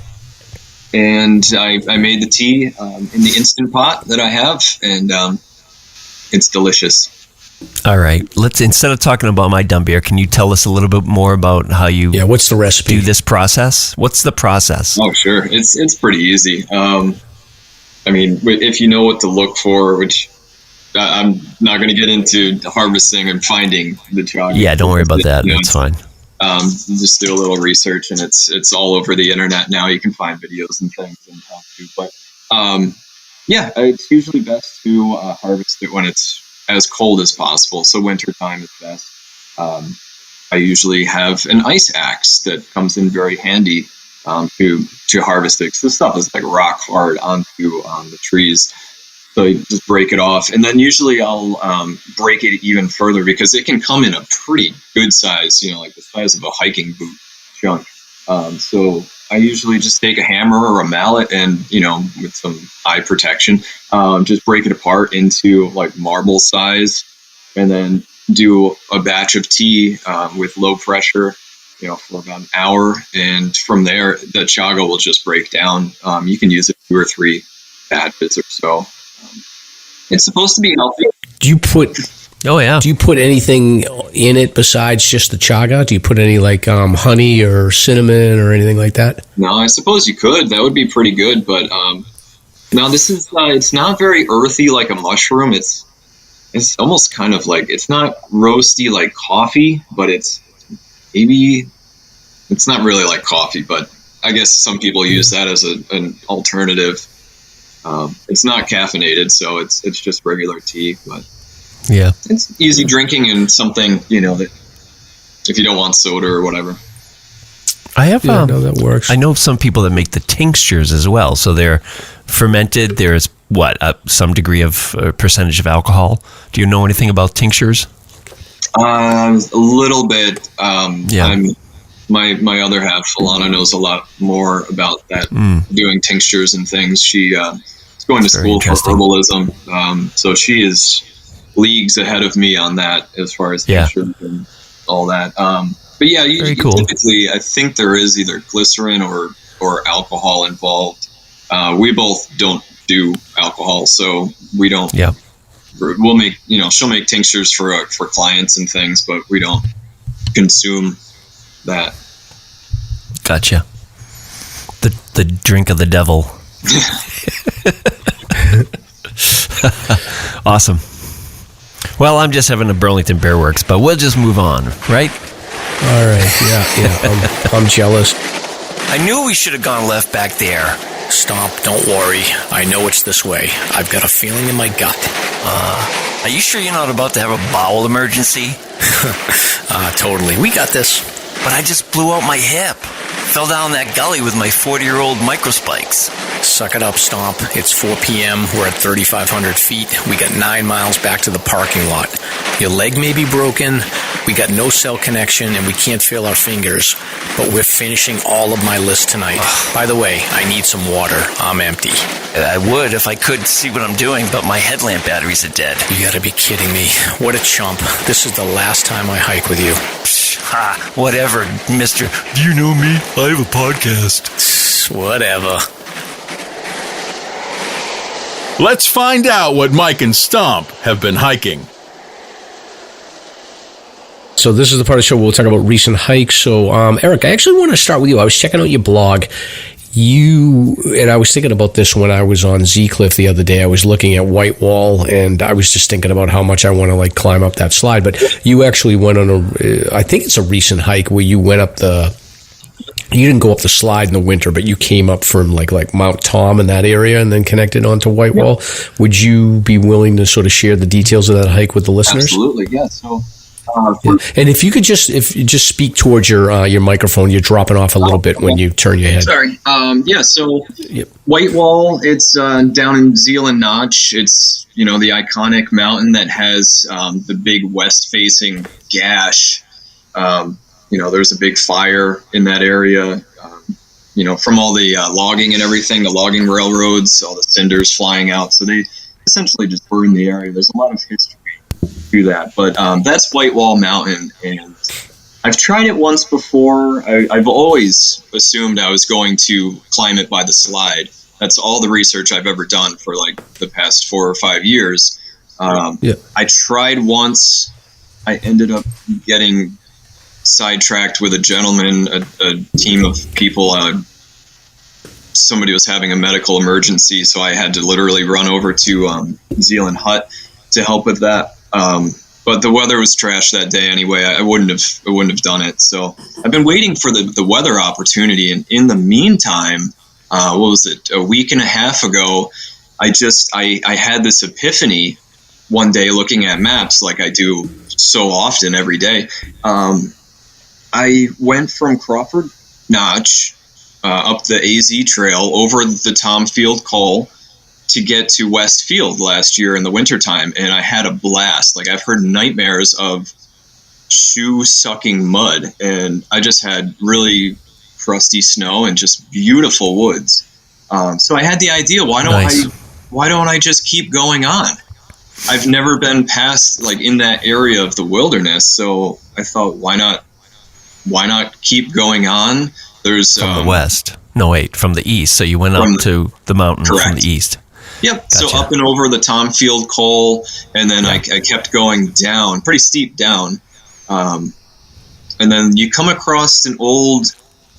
and I made the tea in the Instant Pot that I have, and it's delicious. All right. Instead of talking about my dumb beer, can you tell us a little bit more about how you what's the recipe? Do this process? What's the process? Oh, sure. It's pretty easy. If you know what to look for, which I'm not going to get into harvesting and finding the chaga. Yeah, don't worry about that. That's fine. Just do a little research, and it's all over the internet now. You can find videos and things and how to. But it's usually best to harvest it when it's as cold as possible. So wintertime is best. I usually have an ice axe that comes in very handy to harvest it, because this stuff is like rock hard onto the trees. So you just break it off, and then usually I'll break it even further, because it can come in a pretty good size, like the size of a hiking boot chunk. So I usually just take a hammer or a mallet and, with some eye protection, just break it apart into like marble size, and then do a batch of tea with low pressure, for about an hour. And from there, the chaga will just break down. You can use it 2 or 3 batches or so. It's supposed to be healthy. Do you put anything in it besides just the chaga? Do you put any like honey or cinnamon or anything like that? No, I suppose you could. That would be pretty good. But no, this is it's not very earthy like a mushroom. It's almost kind of like, it's not roasty like coffee, but it's not really like coffee. But I guess some people use that as an alternative. It's not caffeinated, so it's just regular tea, but yeah, it's easy drinking and something, that if you don't want soda or whatever. I have that works. I know some people that make the tinctures as well, so they're fermented. There's some degree of percentage of alcohol. Do you know anything about tinctures? A little bit. Yeah. My other half, Alana, knows a lot more about that, doing tinctures and things. She is going to school for herbalism, so she is leagues ahead of me on that as far as tinctures and all that. But yeah, typically, I think there is either glycerin or alcohol involved. We both don't do alcohol, so we don't. Yeah. We'll make, she'll make tinctures for clients and things, but we don't consume that. Gotcha. The drink of the devil. Awesome. Well, I'm just having a Burlington Bear Works, but we'll just move on, right? All right. Yeah. I'm jealous. I knew we should have gone left back there. Stomp, don't worry. I know it's this way. I've got a feeling in my gut. Are you sure you're not about to have a bowel emergency? Totally. We got this. But I just blew out my hip. Fell down that gully with my 40-year-old microspikes. Suck it up, Stomp. It's 4 p.m. We're at 3,500 feet. We got 9 miles back to the parking lot. Your leg may be broken. We got no cell connection, and we can't feel our fingers. But we're finishing all of my list tonight. By the way, I need some water. I'm empty. I would if I could see what I'm doing, but my headlamp batteries are dead. You gotta be kidding me. What a chump. This is the last time I hike with you. Whatever, mister. Do you know me? I have a podcast. Whatever. Let's find out what Mike and Stomp have been hiking. So this is the part of the show where we'll talk about recent hikes. So, Erik, I actually want to start with you. I was checking out your blog. And I was thinking about this when I was on Z-Cliff the other day. I was looking at White Wall, and I was just thinking about how much I want to climb up that slide. But you actually went on I think it's a recent hike where you went up you didn't go up the slide in the winter, but you came up from like Mount Tom in that area and then connected onto White Wall. Would you be willing to sort of share the details of that hike with the listeners? Absolutely, yeah. So. And if you could just speak towards your microphone, you're dropping off a little bit when you turn your head. Sorry. So White Wall, it's down in Zealand Notch. It's the iconic mountain that has the big west-facing gash. There's a big fire in that area. From all the logging and everything, the logging railroads, all the cinders flying out. So they essentially just burn the area. There's a lot of history to that, but that's White Wall Mountain, and I've tried it once before. I've always assumed I was going to climb it by the slide. That's all the research I've ever done for the past 4 or 5 years. I tried once. I ended up getting sidetracked with a gentleman, a team of people. Somebody was having a medical emergency, so I had to literally run over to Zealand Hut to help with that. But the weather was trash that day anyway. I wouldn't have done it. So I've been waiting for the weather opportunity. And in the meantime, what was it? A week and a half ago, I had this epiphany one day looking at maps like I do so often every day. I went from Crawford Notch up the AZ Trail over the Tom Field Col to get to West Field last year in the wintertime, and I had a blast. I've heard nightmares of shoe-sucking mud, and I just had really crusty snow and just beautiful woods. So I had the idea, why don't I just keep going on? I've never been past in that area of the wilderness, so I thought, why not keep going on? There's from the west. No, wait, from the east. So you went up to the mountain from the east. Yep. Gotcha. So up and over the Tom Field Col, and then I kept going down, pretty steep down. And then you come across an old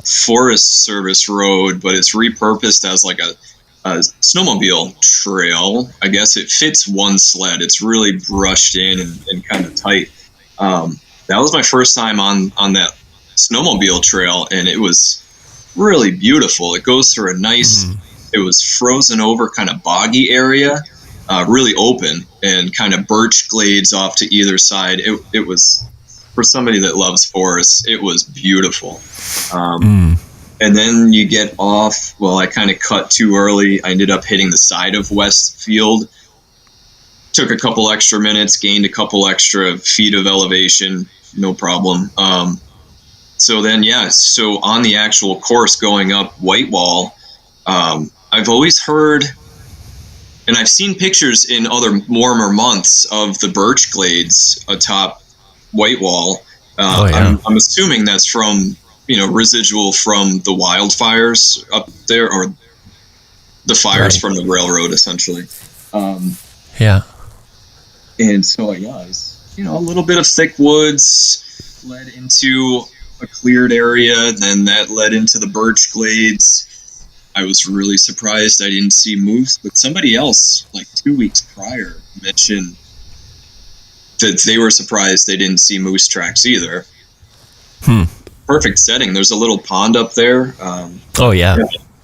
Forest Service road, but it's repurposed as a snowmobile trail. I guess it fits one sled. It's really brushed in and kind of tight. That was my first time on that snowmobile trail, and it was really beautiful. It goes through a nice... It was frozen over kind of boggy area, really open, and kind of birch glades off to either side. It was, for somebody that loves forests, it was beautiful. And then you get off. Well, I kind of cut too early. I ended up hitting the side of Westfield. Took a couple extra minutes, gained a couple extra feet of elevation, no problem. So on the actual course going up White Wall, I've always heard, and I've seen pictures in other warmer months of the birch glades atop White Wall. I'm assuming that's from, residual from the wildfires up there, or the fires from the railroad, essentially. Yeah. And so, yeah, it was, a little bit of thick woods led into a cleared area. Then that led into the birch glades. I was really surprised I didn't see moose, but somebody else, like 2 weeks prior, mentioned that they were surprised they didn't see moose tracks either. Perfect setting. There's a little pond up there. Oh, yeah.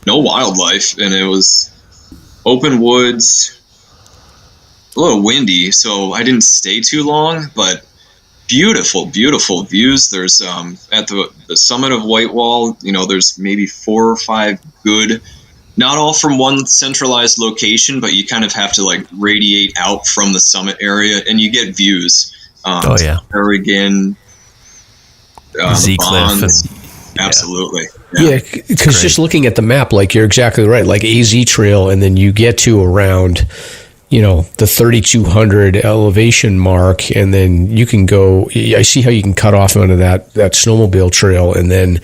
No wildlife, and it was open woods, a little windy, so I didn't stay too long, but beautiful, beautiful views. There's at the summit of Whitewall, there's maybe 4 or 5 good, not all from one centralized location, but you kind of have to like radiate out from the summit area, and you get views. Oregon, Z Cliff, absolutely. Yeah, because just looking at the map, like you're exactly right, like AZ Trail, and then you get to around, the 3,200 elevation mark, and then you can go. I see how you can cut off onto that snowmobile trail, and then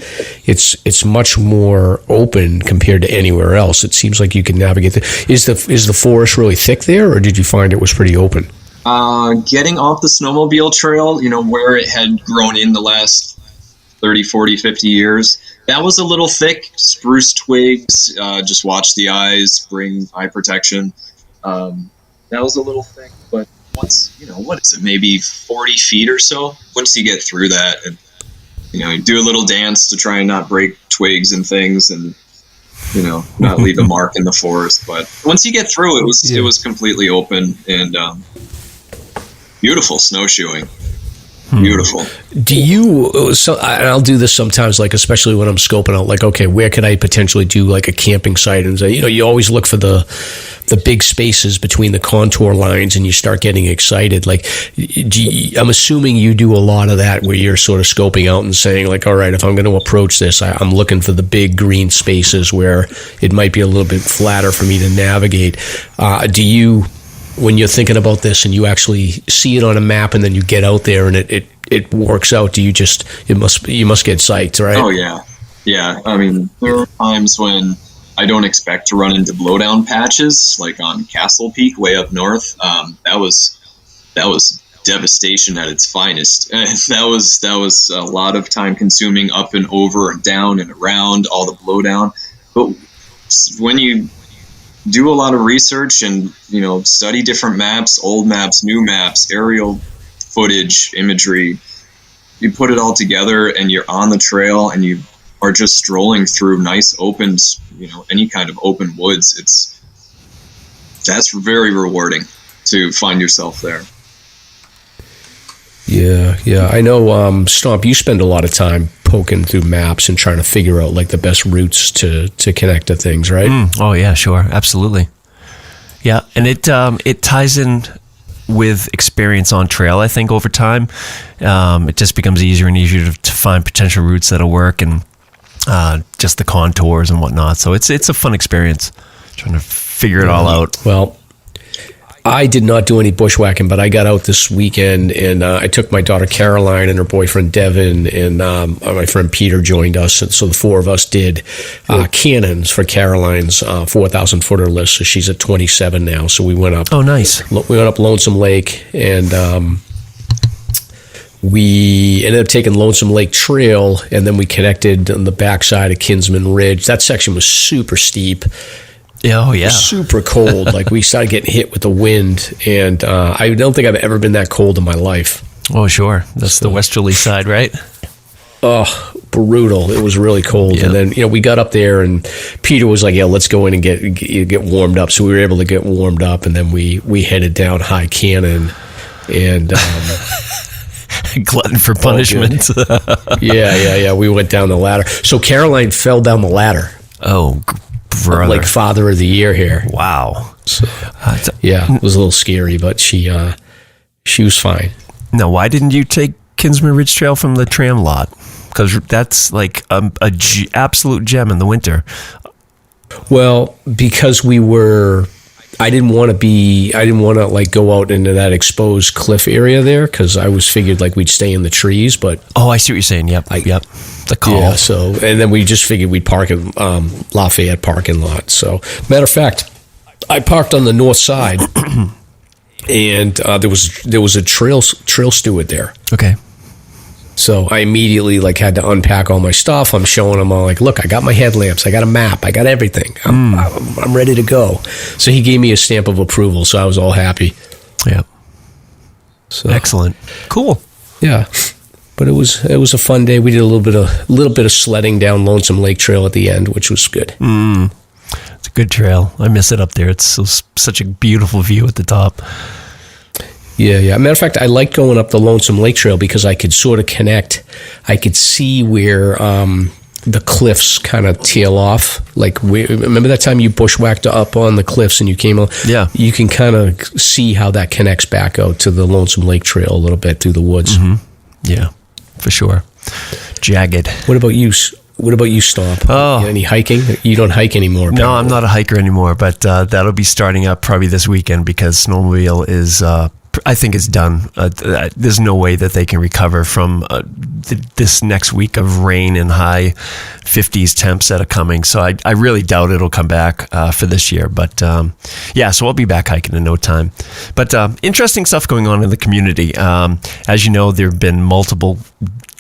it's much more open compared to anywhere else. It seems like you can navigate. Is the forest really thick there, or did you find it was pretty open? Getting off the snowmobile trail, where it had grown in the last 30, 40, 50 years, that was a little thick. Spruce twigs, just watch the eyes, bring eye protection. That was a little thick, but once, what is it, maybe 40 feet or so? Once you get through that and, you do a little dance to try and not break twigs and things and, not leave a mark in the forest. But once you get through, it was completely open and beautiful snowshoeing. Beautiful. Do you? So I'll do this sometimes, like especially when I'm scoping out, like, okay, where could I potentially do like a camping site? And you always look for the big spaces between the contour lines, and you start getting excited. Like, I'm assuming you do a lot of that, where you're sort of scoping out and saying, like, all right, if I'm going to approach this, I'm looking for the big green spaces where it might be a little bit flatter for me to navigate. Do you? When you're thinking about this and you actually see it on a map and then you get out there and it works out, do you you must get psyched, right? Oh yeah. I mean, there are times when I don't expect to run into blowdown patches, like on Castle Peak way up north. That was devastation at its finest. That was a lot of time consuming, up and over and down and around all the blowdown. But when you do a lot of research and, study different maps, old maps, new maps, aerial footage, imagery, you put it all together and you're on the trail and you are just strolling through nice open, any kind of open woods. That's very rewarding to find yourself there. Yeah. I know, Stomp, you spend a lot of time poking through maps and trying to figure out like the best routes to connect to things, right? Oh yeah, sure, absolutely. Yeah, and it ties in with experience on trail. I think over time, it just becomes easier and easier to find potential routes that'll work, and just the contours and whatnot. So it's a fun experience trying to figure it all out. Well, I did not do any bushwhacking, but I got out this weekend, and I took my daughter Caroline and her boyfriend Devin, and my friend Peter joined us. And so the four of us did cannons for Caroline's 4,000 footer list. So she's at 27 now. So we went up. Oh, nice. We went up Lonesome Lake, and we ended up taking Lonesome Lake Trail, and then we connected on the backside of Kinsman Ridge. That section was super steep. Oh, yeah. It was super cold. Like, we started getting hit with the wind, and I don't think I've ever been that cold in my life. Oh, sure. That's the westerly side, right? Oh, brutal. It was really cold. Yep. And then, we got up there, and Peter was like, yeah, let's go in and get warmed up. So we were able to get warmed up, and then we headed down High Cannon, and... glutton for punishment. Yeah. We went down the ladder. So Caroline fell down the ladder. Oh, brother. Like Father of the Year here. Wow. So, it was a little scary, but she was fine. Now, why didn't you take Kinsman Ridge Trail from the tram lot? Because that's like a absolute gem in the winter. Well, because we were I didn't want to like go out into that exposed cliff area there because I was figured like we'd stay in the trees. But I see what you're saying. Yep. The call. Yeah. So, and then we just figured we'd park at Lafayette parking lot. So, matter of fact, I parked on the north side, and there was a trail steward there. Okay. So I immediately like had to unpack all my stuff. I'm showing him all like, look, I got my headlamps, I got a map, I got everything. I'm ready to go. So he gave me a stamp of approval. So I was all happy. Yeah. So excellent. Cool. Yeah. But it was a fun day. We did a little bit of sledding down Lonesome Lake Trail at the end, which was good. It's a good trail. I miss it up there. It's such a beautiful view at the top. Yeah. Matter of fact, I liked going up the Lonesome Lake Trail because I could sort of connect. I could see where the cliffs kind of tail off. Like, remember that time you bushwhacked up on the cliffs and you came on? Yeah. You can kind of see how that connects back out to the Lonesome Lake Trail a little bit through the woods. Mm-hmm. Yeah, for sure. Jagged. What about you, Stomp? Any hiking? You don't hike anymore. No, I'm not a hiker anymore, but that'll be starting up probably this weekend because Snowmobile is... I think it's done. There's no way that they can recover from this next week of rain and high 50s temps that are coming. So I really doubt it'll come back for this year. But so I'll be back hiking in no time. But interesting stuff going on in the community. As you know, there have been multiple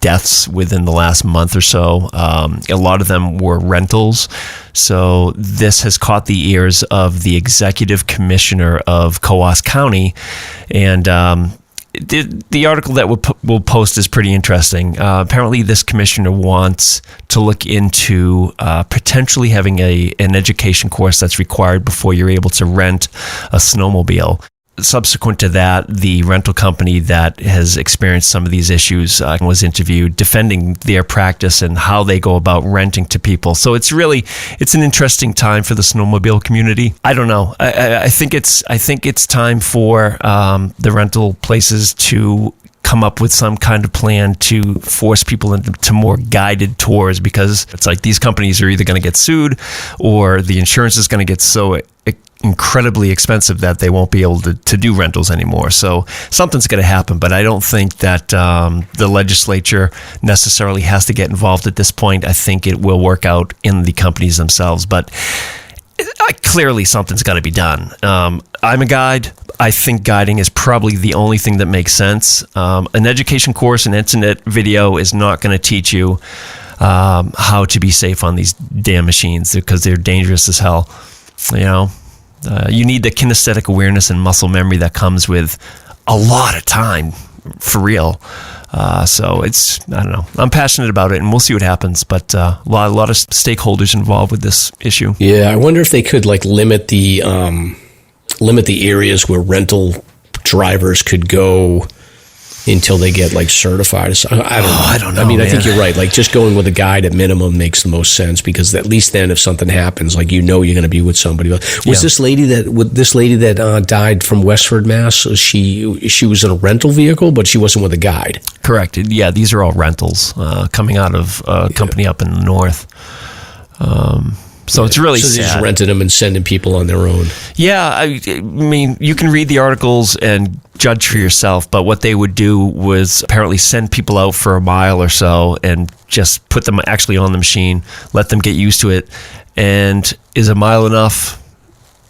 deaths within the last month or so. A lot of them were rentals. So this has caught the ears of the executive commissioner of Coos County. And the article that we'll post is pretty interesting. Apparently, this commissioner wants to look into potentially having an education course that's required before you're able to rent a snowmobile. Subsequent to that, the rental company that has experienced some of these issues was interviewed defending their practice and how they go about renting to people. So it's an interesting time for the snowmobile community. I don't know. I think it's time for the rental places to come up with some kind of plan to force people into more guided tours, because it's like these companies are either going to get sued or the insurance is going to get so incredibly expensive that they won't be able to do rentals anymore. So something's going to happen, but I don't think that the legislature necessarily has to get involved at this point. I think it will work out in the companies themselves, but clearly something's got to be done. I'm a guide. I think guiding is probably the only thing that makes sense. An education course, an internet video is not going to teach you how to be safe on these damn machines because they're dangerous as hell. You need the kinesthetic awareness and muscle memory that comes with a lot of time, for real. So I don't know. I'm passionate about it, and we'll see what happens. But a lot of stakeholders involved with this issue. Yeah, I wonder if they could limit the areas where rental drivers could go until they get certified. I don't know. I mean, man. I think you're right. Just going with a guide at minimum makes the most sense, because at least then if something happens, you're going to be with somebody. This lady that died from Westford, Mass? She was in a rental vehicle, but she wasn't with a guide. Correct. Yeah, these are all rentals coming out of a company up in the north. So it's really sad. So they just rented them and sending people on their own. Yeah, I mean, you can read the articles and judge for yourself, but what they would do was apparently send people out for a mile or so and just put them actually on the machine, let them get used to it. And is a mile enough?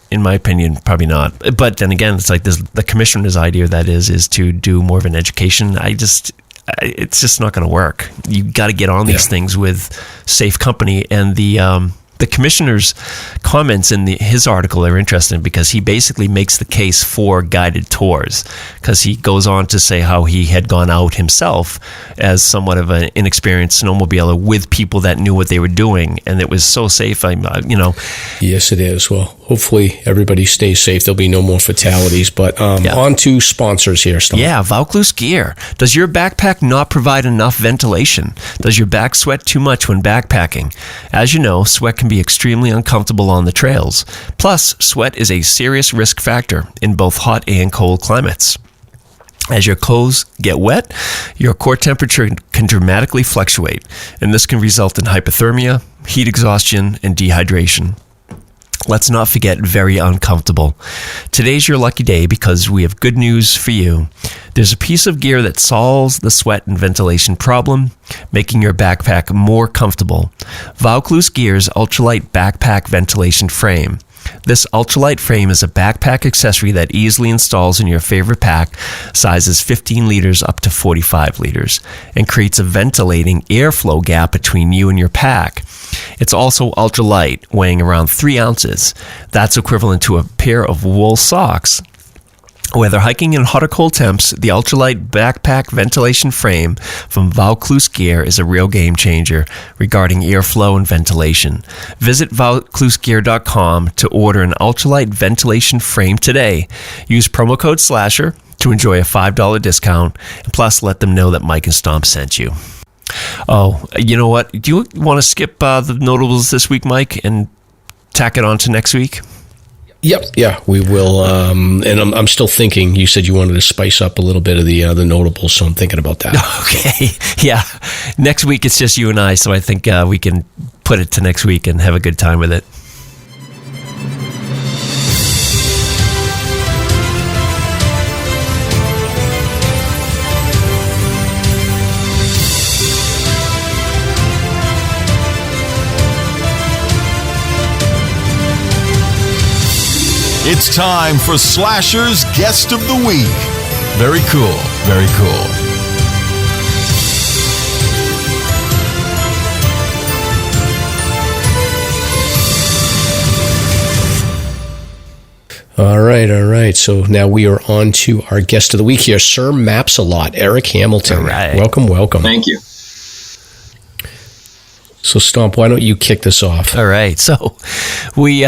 In my opinion, probably not. But then again, it's the commissioner's idea that is to do more of an education. It's just not going to work. You got to get on these things with safe company. And the commissioner's comments in his article are interesting, because he basically makes the case for guided tours, because he goes on to say how he had gone out himself as somewhat of an inexperienced snowmobiler with people that knew what they were doing, and it was so safe. Yes, it is. Well, hopefully everybody stays safe. There'll be no more fatalities. But on to sponsors here, Stone. Yeah, Vaucluse Gear. Does your backpack not provide enough ventilation? Does your back sweat too much when backpacking? As you know, sweat can be extremely uncomfortable on the trails. Plus, sweat is a serious risk factor in both hot and cold climates. As your clothes get wet, your core temperature can dramatically fluctuate, and this can result in hypothermia, heat exhaustion, and dehydration. let's not forget very uncomfortable. Today's your lucky day because we have good news for you. There's a piece of gear that solves the sweat and ventilation problem, making your backpack more comfortable. Vaucluse Gear's ultralight backpack ventilation frame. This ultralight frame is a backpack accessory that easily installs in your favorite pack, sizes 15 liters up to 45 liters, and creates a ventilating airflow gap between you and your pack. It's also ultralight, weighing around 3 ounces. That's equivalent to a pair of wool socks. Whether hiking in hot or cold temps, the ultralight backpack ventilation frame from Vaucluse Gear is a real game changer regarding airflow and ventilation. Visit VaucluseGear.com to order an ultralight ventilation frame today. Use promo code SLASHER to enjoy a $5 discount, and plus let them know that Mike and Stomp sent you. Oh, you know what? Do you want to skip the notables this week, Mike, and tack it on to next week? Yep, yeah, we will. And I'm still thinking. You said you wanted to spice up a little bit of the notables, so I'm thinking about that. Okay, yeah. Next week it's just you and I, so I think we can put it to next week and have a good time with it. It's time for Slasher's Guest of the Week. Very cool, very cool. All right. So now we are on to our guest of the week here, Sir Maps-A-Lot, Erik Hamilton. All right. Welcome. Thank you. So, Stomp, why don't you kick this off? All right. So we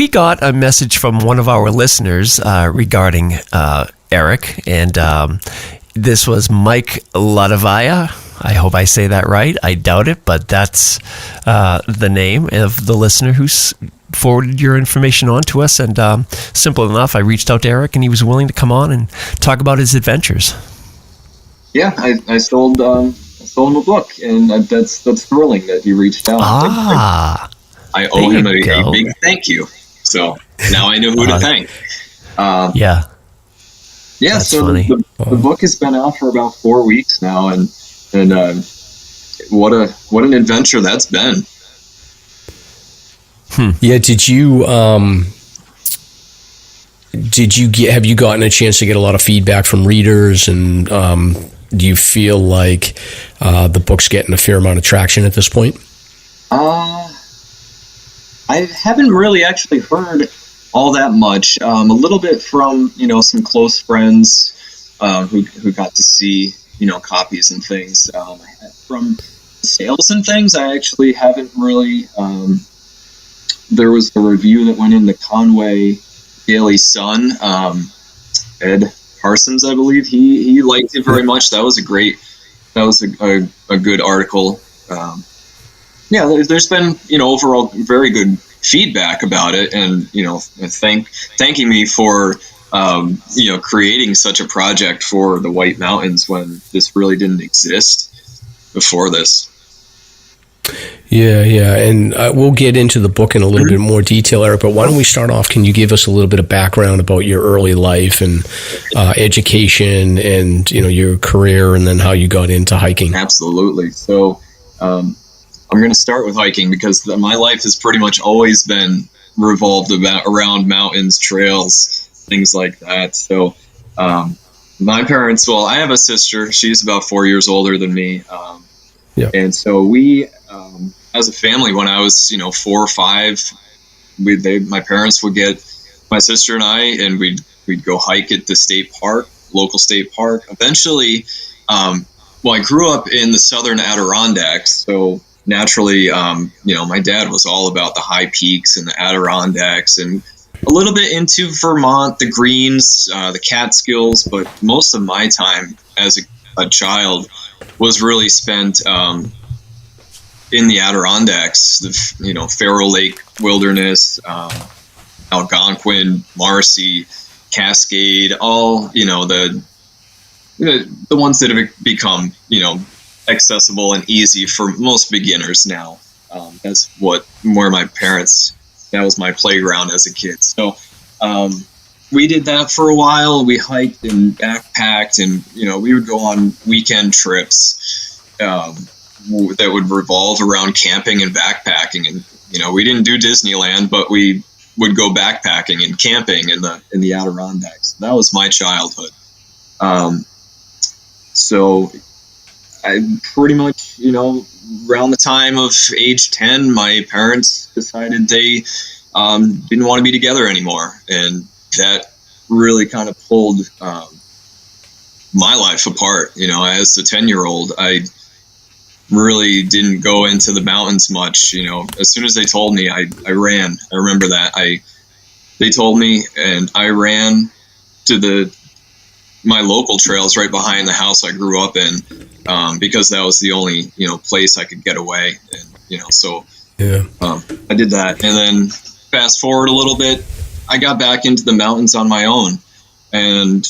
got a message from one of our listeners regarding Erik, and this was Mike Ladavaya. I hope I say that right. I doubt it, but that's the name of the listener who's forwarded your information on to us. And simple enough, I reached out to Erik, and he was willing to come on and talk about his adventures. Yeah, I sold him a book, and that's thrilling that he reached out. I owe him a big thank you. So now I know who to thank. Yeah. That's so funny. The book has been out for about 4 weeks now, and what an adventure that's been. Yeah, have you gotten a chance to get a lot of feedback from readers, and do you feel like the book's getting a fair amount of traction at this point? I haven't really actually heard all that much. A little bit from some close friends who got to see copies and things. From sales and things, I actually haven't really. There was a review that went in the Conway Daily Sun. Ed Parsons, I believe, he liked it very much. That was a good article. There's been overall very good feedback about it, and thanking me for creating such a project for the White Mountains when this really didn't exist before this. Yeah, and we'll get into the book in a little bit more detail, Erik, but why don't we start off? Can you give us a little bit of background about your early life and education and your career, and then how you got into hiking? Absolutely. So I'm going to start with hiking because my life has pretty much always been revolved around mountains, trails, things like that. So my parents, I have a sister. She's about 4 years older than me. And so we, as a family, when I was, 4 or 5, my parents would get my sister and I, and we'd go hike at the local state park. Eventually, I grew up in the southern Adirondacks, so naturally, my dad was all about the high peaks and the Adirondacks, and a little bit into Vermont, the Greens, the Catskills, but most of my time as a child was really spent in the Adirondacks, the Faro Lake Wilderness, Algonquin, Marcy, Cascade, all the ones that have become accessible and easy for most beginners now. That's where my parents my playground as a kid. So we did that for a while. We hiked and backpacked, and we would go on weekend trips that would revolve around camping and backpacking. And we didn't do Disneyland, but we would go backpacking and camping in the Adirondacks. That was my childhood. So I pretty much, around the time of age 10, my parents decided they didn't want to be together anymore. And that really kind of pulled my life apart. As a 10-year-old, I really didn't go into the mountains much. As soon as they told me, I ran. I remember that. They told me, and I ran to my local trails right behind the house I grew up in, because that was the only place I could get away. And so I did that. And then fast forward a little bit, I got back into the mountains on my own, and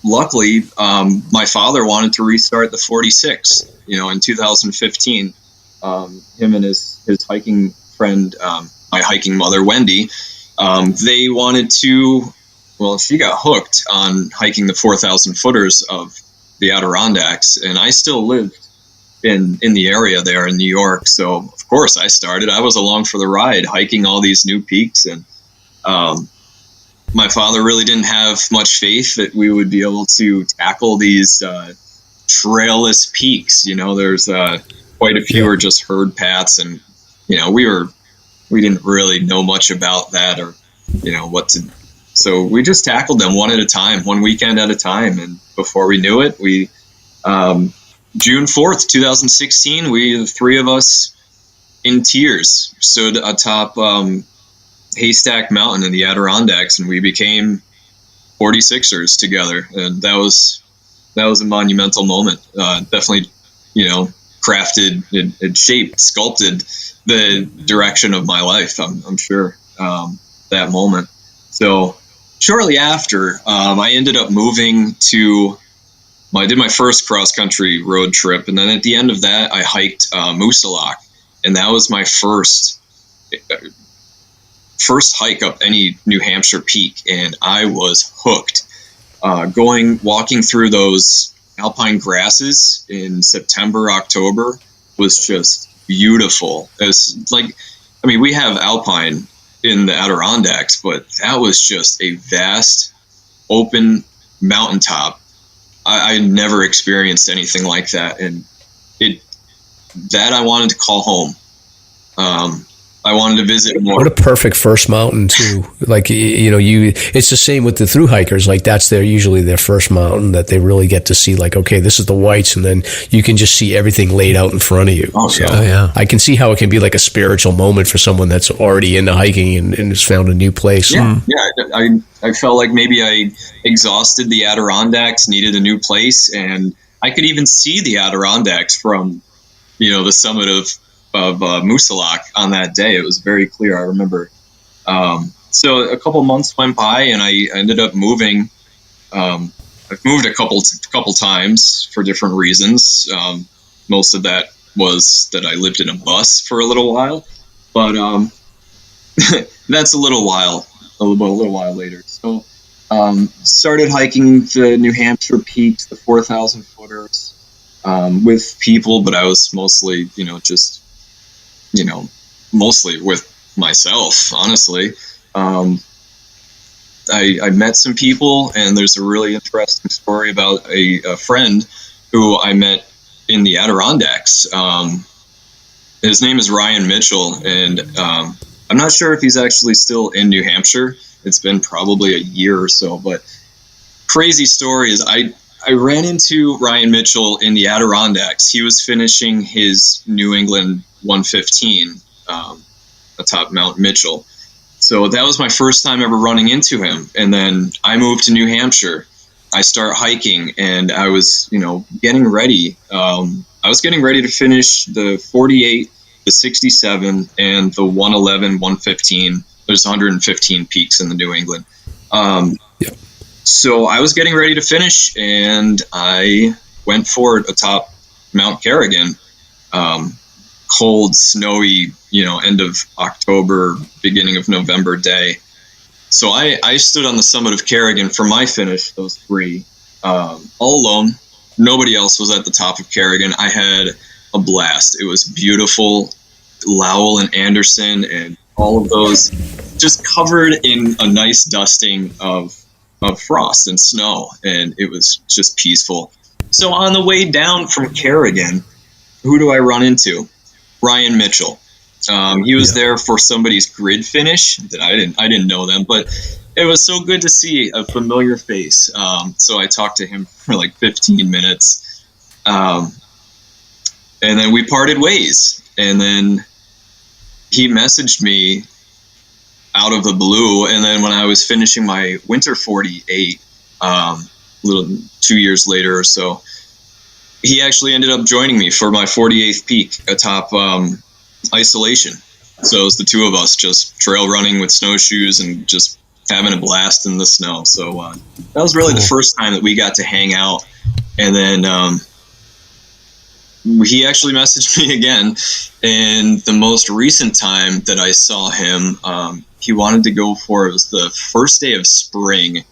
luckily my father wanted to restart the 46 in 2015. Him and his hiking friend, my hiking mother Wendy, they wanted to, she got hooked on hiking the 4,000 footers of the Adirondacks, and I still lived in the area there in New York. So of course I started. I was along for the ride, hiking all these new peaks, and my father really didn't have much faith that we would be able to tackle these trailless peaks. There's quite a few are just herd paths, and we didn't really know much about that, or what to. So we just tackled them one at a time, one weekend at a time, and before we knew it, we June 4th, 2016, the three of us in tears stood atop Haystack Mountain in the Adirondacks, and we became 46ers together, and that was a monumental moment. Definitely, crafted, it shaped, sculpted the direction of my life. I'm sure that moment. So shortly after, I ended up moving to. I did my first cross country road trip, and then at the end of that, I hiked Moosilauke, and that was my first hike up any New Hampshire peak, and I was hooked. Walking through those alpine grasses in September, October was just beautiful. It's we have alpine in the Adirondacks, but that was just a vast, open mountaintop. I never experienced anything like that, and I wanted to call home. I wanted to visit more. What a perfect first mountain too. It's the same with the thru hikers. That's usually their first mountain that they really get to see. Okay, this is the whites, and then you can just see everything laid out in front of you. Oh, so yeah. I can see how it can be like a spiritual moment for someone that's already into hiking and has found a new place. Yeah, I felt like maybe I exhausted the Adirondacks, needed a new place, and I could even see the Adirondacks from, the summit of Moosilauke on that day. It was very clear. I remember. So a couple months went by, and I ended up moving. I've moved a couple times for different reasons. Most of that was that I lived in a bus for a little while, but that's a little while later. So started hiking the New Hampshire peaks, the 4,000 footers, with people, but I was mostly, mostly with myself, honestly. I met some people, and there's a really interesting story about a friend who I met in the Adirondacks. His name is Ryan Mitchell, and I'm not sure if he's actually still in New Hampshire. It's been probably a year or so, but crazy story is I ran into Ryan Mitchell in the Adirondacks. He was finishing his New England 115 atop Mount Mitchell. So that was my first time ever running into him. And then I moved to New Hampshire. I start hiking, and I was, getting ready. I was getting ready to finish the 48, the 67, and the 111, 115. There's 115 peaks in the New England. So I was getting ready to finish, and I went for it atop Mount Kerrigan. Cold, snowy, end of October, beginning of November day. So I stood on the summit of Kerrigan for my finish, those 3, all alone. Nobody else was at the top of Kerrigan. I had a blast. It was beautiful. Lowell and Anderson and all of those just covered in a nice dusting of frost and snow, and it was just peaceful. So on the way down from Kerrigan, who do I run into? Ryan Mitchell. He was there for somebody's grid finish that I didn't know them, but it was so good to see a familiar face. So I talked to him for like 15 minutes, and then we parted ways. And then he messaged me out of the blue, and then when I was finishing my winter 48, little 2 years later or so, he actually ended up joining me for my 48th peak atop Isolation. So it was the 2 of us just trail running with snowshoes and just having a blast in the snow. So that was really the first time that we got to hang out. And then he actually messaged me again, and the most recent time that I saw him, he wanted to go for, it was the first day of spring.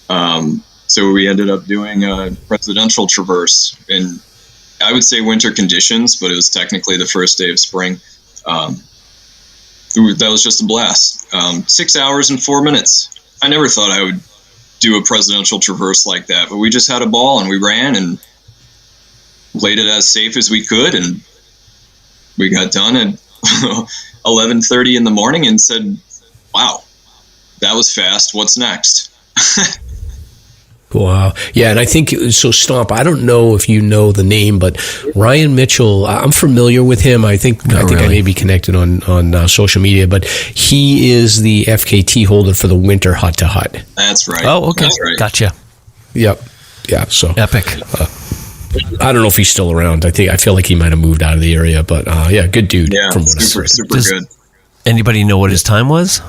So we ended up doing a presidential traverse in, I would say, winter conditions, but it was technically the first day of spring. That was just a blast. 6 hours and 4 minutes. I never thought I would do a presidential traverse like that, but we just had a ball and we ran and played it as safe as we could, and we got done at 11:30 in the morning and said, wow, that was fast. What's next? Wow. Yeah, and I think, so Stomp, I don't know if you know the name, but Ryan Mitchell, I'm familiar with him. I think I may be connected on social media, but he is the FKT holder for the Winter Hut to Hut. That's right. Oh, okay. That's right. Gotcha. Yep. Yeah, so. Epic. I don't know if he's still around. I feel like he might have moved out of the area, but yeah, good dude. Yeah, from what super good. Anybody know what his time was?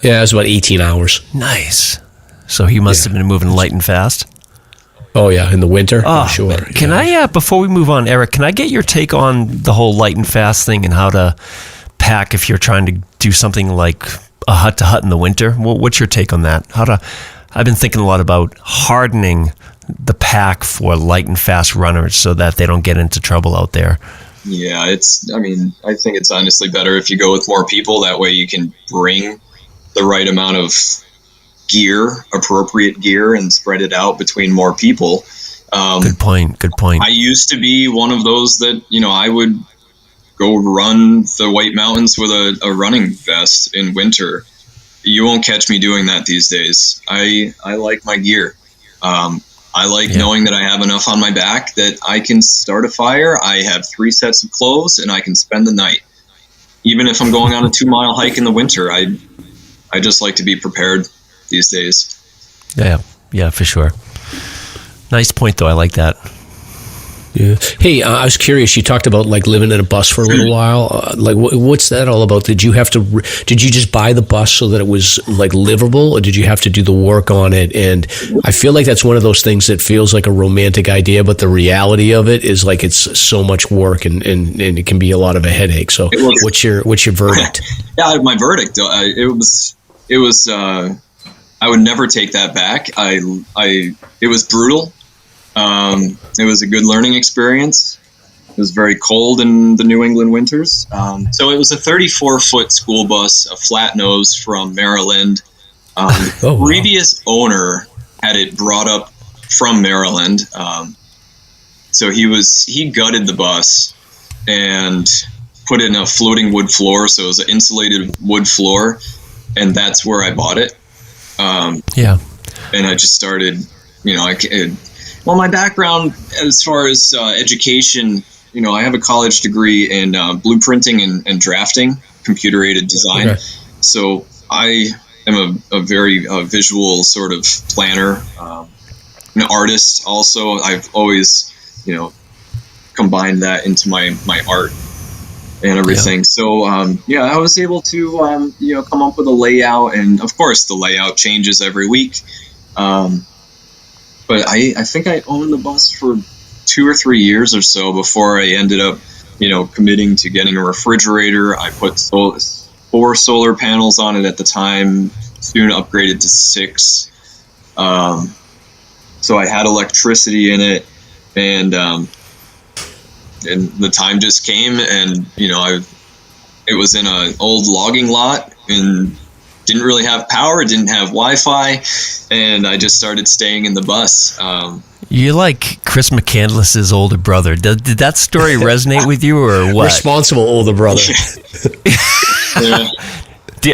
Yeah, it was about 18 hours. Nice. So he must have been moving light and fast. Oh, yeah, in the winter? Oh, sure. Can I, before we move on, Eric, can I get your take on the whole light and fast thing and how to pack if you're trying to do something like a hut to hut in the winter? What's your take on that? I've been thinking a lot about hardening the pack for light and fast runners so that they don't get into trouble out there. Yeah, I think it's honestly better if you go with more people. That way you can bring the right amount of appropriate gear, and spread it out between more people. Good point. I used to be one of those that, I would go run the White Mountains with a running vest in winter. You won't catch me doing that these days. I like my gear. I like knowing that I have enough on my back that I can start a fire. I have 3 sets of clothes and I can spend the night. Even if I'm going on a 2-mile hike in the winter, I just like to be prepared these days. Yeah, for sure. Nice point, though. I like that. Yeah. Hey, I was curious. You talked about like living in a bus for a little while. What's that all about? Did you just buy the bus so that it was like livable, or did you have to do the work on it? And I feel like that's one of those things that feels like a romantic idea, but the reality of it is like it's so much work, and it can be a lot of a headache. So, what's your verdict? Yeah, my verdict. It was. I would never take that back. It was brutal. It was a good learning experience. It was very cold in the New England winters. So it was a 34-foot school bus, a flat nose from Maryland. The previous owner had it brought up from Maryland. So he gutted the bus and put in a floating wood floor. So it was an insulated wood floor, and that's where I bought it. And I just started, my background as far as education, I have a college degree in blueprinting and drafting, computer-aided design. Okay. So I am a very visual sort of planner, an artist also. I've always, combined that into my art and everything. Yeah. So, I was able to, come up with a layout, and of course the layout changes every week. But I think I owned the bus for 2 or 3 years or so before I ended up committing to getting a refrigerator. I put 4 solar panels on it at the time, soon upgraded to 6. So I had electricity in it, and the time just came, and it was in an old logging lot and didn't really have power, didn't have Wi-Fi, and I just started staying in the bus. You're like Chris McCandless's older brother. Did that story resonate with you, or what? Responsible older brother. Yeah.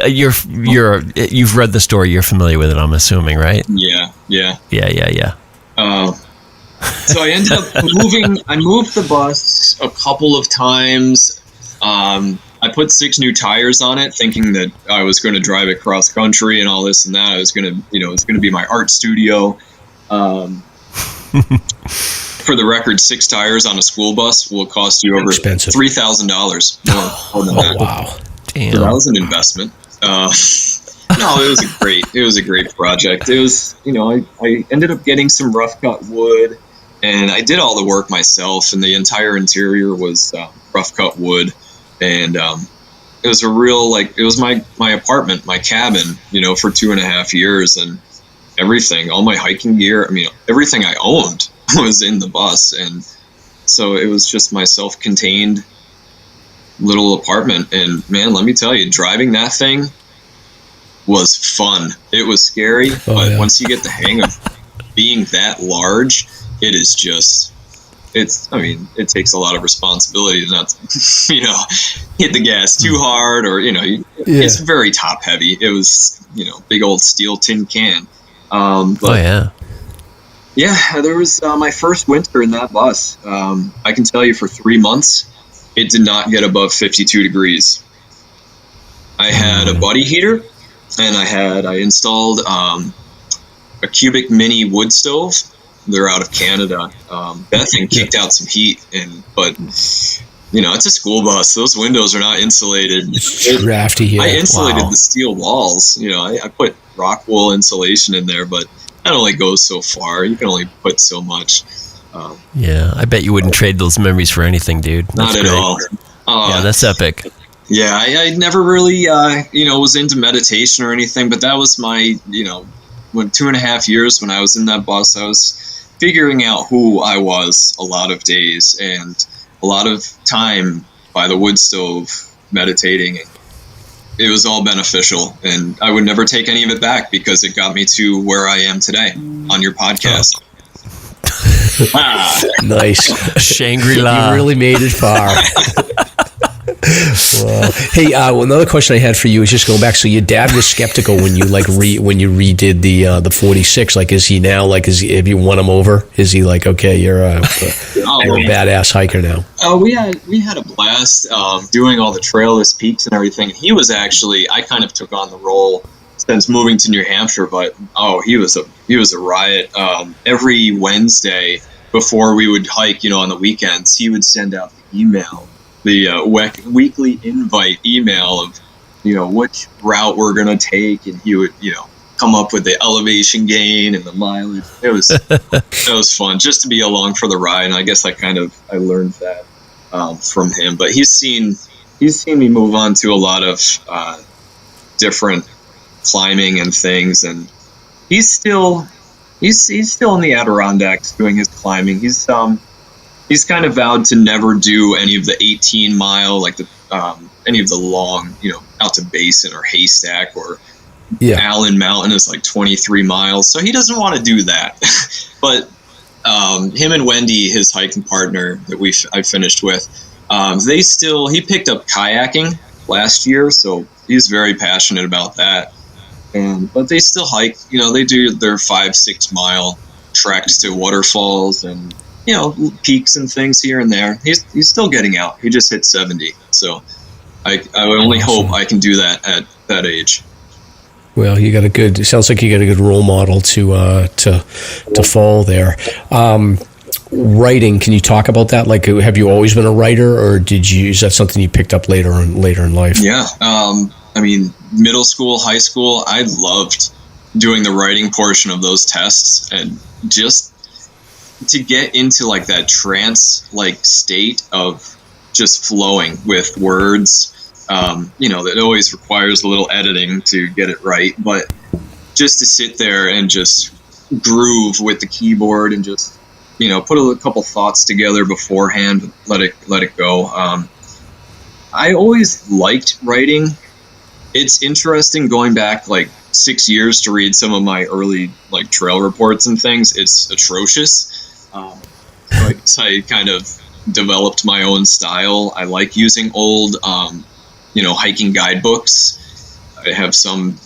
You've read the story. You're familiar with it, I'm assuming, right? Yeah. So I ended up moving. I moved the bus a couple of times. I put 6 new tires on it, thinking that I was going to drive it cross country and all this and that. I was going to, it was going to be my art studio. For the record, 6 tires on a school bus will cost you over $3,000 more than that. Wow. Damn. So that was an investment. No, it was a great project. It was, I ended up getting some rough cut wood, and I did all the work myself, and the entire interior was rough cut wood. And it was it was my apartment, my cabin, for 2.5 years, and everything, all my hiking gear, everything I owned was in the bus. And so it was just my self-contained little apartment. And man, let me tell you, driving that thing was fun. It was scary, but once you get the hang of being that large, it is just, it takes a lot of responsibility to not, hit the gas too hard, or, it's very top heavy. It was, big old steel tin can. There was my first winter in that bus. I can tell you, for 3 months, it did not get above 52 degrees. I had a buddy heater, and I installed a cubic mini wood stove. They're out of Canada. That thing kicked out some heat, but it's a school bus. Those windows are not insulated. It's drafty here. I insulated the steel walls. I put rock wool insulation in there, but that only goes so far. You can only put so much. I bet you wouldn't trade those memories for anything, dude. That's not at great. all. Yeah, that's epic. Yeah, I never really, was into meditation or anything, but that was my, 2.5 years when I was in that bus, I was figuring out who I was a lot of days, and a lot of time by the wood stove meditating. And it was all beneficial, and I would never take any of it back, because it got me to where I am today on your podcast. Nice. Shangri-La. You really made it far. Wow. Hey, another question I had for you is just going back. So your dad was skeptical when you when you redid the 46. Like, is he now have you won him over? Is he like, okay, you're a badass hiker now? We had a blast doing all the trailless peaks and everything. He was actually, I kind of took on the role since moving to New Hampshire, but he was a riot. Every Wednesday before we would hike, on the weekends, he would send out the email. The weekly invite email of, which route we're going to take. And he would, come up with the elevation gain and the mileage. It was fun just to be along for the ride. And I guess I learned that from him. But he's seen me move on to a lot of different climbing and things. And he's still in the Adirondacks doing his climbing. He's kind of vowed to never do any of the 18-mile, like any of the long, out to Basin or Haystack, or Allen Mountain is like 23 miles. So he doesn't want to do that. But him and Wendy, his hiking partner that I finished with, he picked up kayaking last year, so he's very passionate about that. But they still hike. They do their 5-6 mile treks to waterfalls and peaks and things here and there. He's still getting out. He just hit 70. So I would only hope I can do that at that age. Well, it sounds like you got a good role model to follow there. Writing, can you talk about that? Like, have you always been a writer, or is that something you picked up later in life? Yeah. Middle school, high school, I loved doing the writing portion of those tests, and just to get into like that trance like state of just flowing with words. That always requires a little editing to get it right, but just to sit there and just groove with the keyboard and just, put a couple thoughts together beforehand, let it go. I always liked writing. It's interesting going back like 6 years to read some of my early like trail reports and things. It's atrocious. So I guess I kind of developed my own style. I like using old, hiking guidebooks. I have some,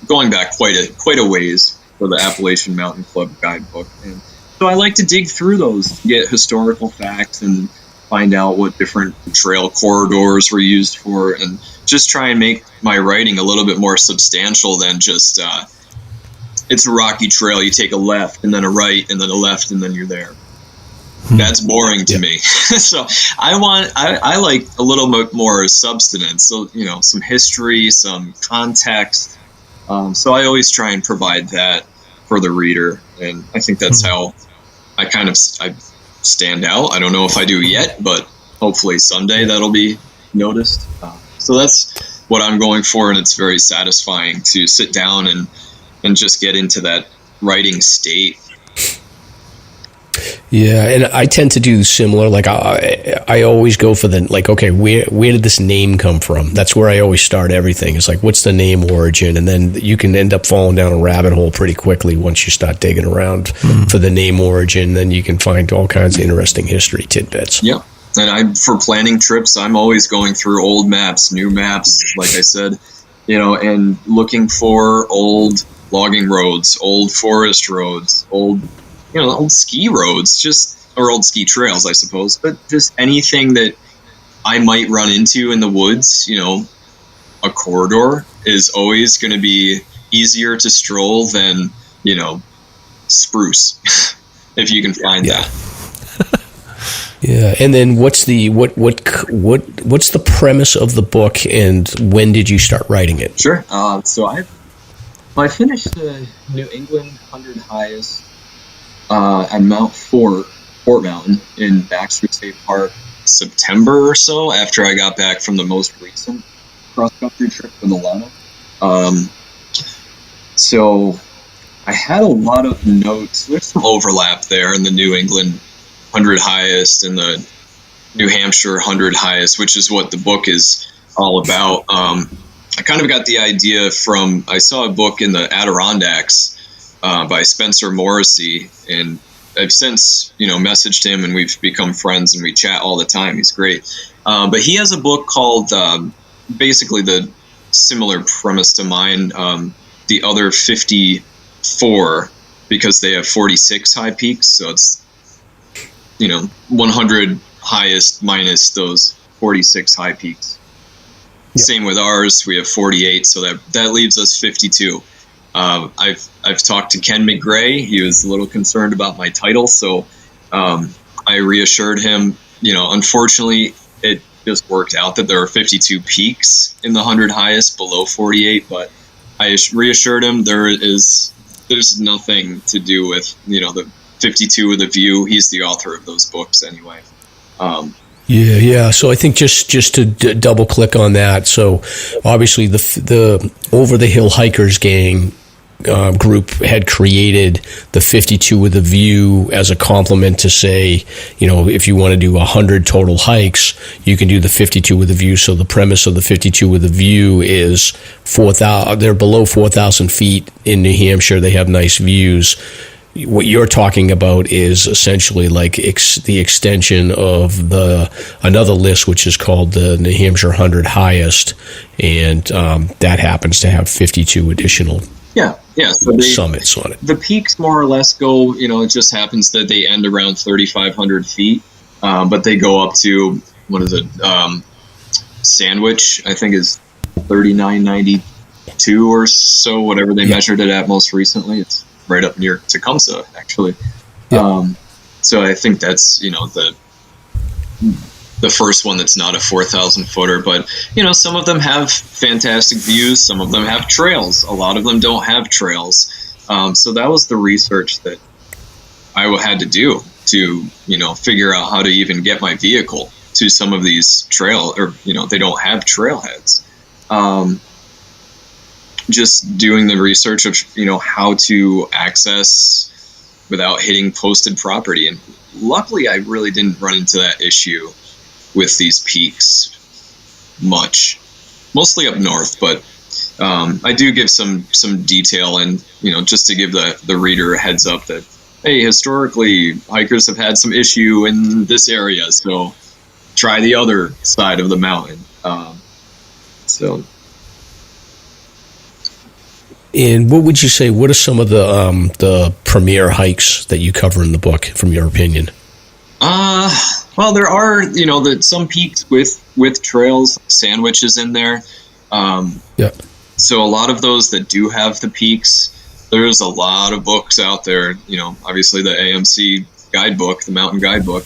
going back quite a ways for the Appalachian Mountain Club guidebook. And so I like to dig through those, get historical facts and find out what different trail corridors were used for, and just try and make my writing a little bit more substantial than just, it's a rocky trail, you take a left and then a right and then a left and then you're there. That's boring to me. So I like a little bit more substance. So, some history, some context. So I always try and provide that for the reader. And I think that's how I stand out. I don't know if I do yet, but hopefully someday that'll be noticed. So that's what I'm going for. And it's very satisfying to sit down and just get into that writing state. Yeah, and I tend to do similar. Like I always go for the okay, where did this name come from? That's where I always start everything. It's like, what's the name origin? And then you can end up falling down a rabbit hole pretty quickly once you start digging around for the name origin. Then you can find all kinds of interesting history tidbits. Yeah, and for planning trips, I'm always going through old maps, new maps, like I said, and looking for old logging roads, old forest roads, old ski roads, or old ski trails, I suppose, but just anything that I might run into in the woods. A corridor is always going to be easier to stroll than, spruce, if you can find that. Yeah, and then what's the premise of the book, and when did you start writing it? Sure. So I finished the New England 100 highest at Mount Fort Mountain in Baxter State Park, September or so, after I got back from the most recent cross-country trip with Alana. So I had a lot of notes. There's some overlap there in the New England 100 highest and the New Hampshire 100 highest, which is what the book is all about. I kind of got the idea from, I saw a book in the Adirondacks by Spencer Morrissey, and I've since, messaged him, and we've become friends, and we chat all the time. He's great. But he has a book called, basically the similar premise to mine, The Other 54, because they have 46 high peaks, so it's, 100 highest minus those 46 high peaks. Yep. Same with ours, we have 48, so that leaves us 52. I've talked to Ken McGray. He was a little concerned about my title, so I reassured him. Unfortunately, it just worked out that there are 52 peaks in the 100 highest below 48. But I reassured him there's nothing to do with the 52 with a view. He's the author of those books anyway. Yeah. So I think just to double click on that. So obviously the Over the Hill Hikers gang group had created the 52 with a view as a complement to say, if you want to do 100 total hikes, you can do the 52 with a view. So the premise of the 52 with a view is 4,000. They're below 4,000 feet in New Hampshire. They have nice views. What you're talking about is essentially like the extension of another list, which is called the New Hampshire 100 highest, and that happens to have 52 additional so summits on it. The peaks more or less go, it just happens that they end around 3,500 feet, but they go up to, what is it, Sandwich, I think is 3,992 or so, whatever they measured it at most recently. It's right up near Tecumseh, actually. Yeah. So I think that's, the first one that's not a 4,000 footer, but some of them have fantastic views, some of them have trails, a lot of them don't have trails. So that was the research that I had to do to figure out how to even get my vehicle to some of these they don't have trailheads. Just doing the research of, how to access without hitting posted property. And luckily I really didn't run into that issue with these peaks much, mostly up north, but I do give some detail, and just to give the reader a heads up that, hey, historically hikers have had some issue in this area, so try the other side of the mountain. And what would you say, what are some of the premier hikes that you cover in the book, from your opinion? Well, there are, some peaks with trails, sandwiches in there. Yeah. So a lot of those that do have the peaks, there's a lot of books out there. Obviously the AMC guidebook, the mountain guidebook,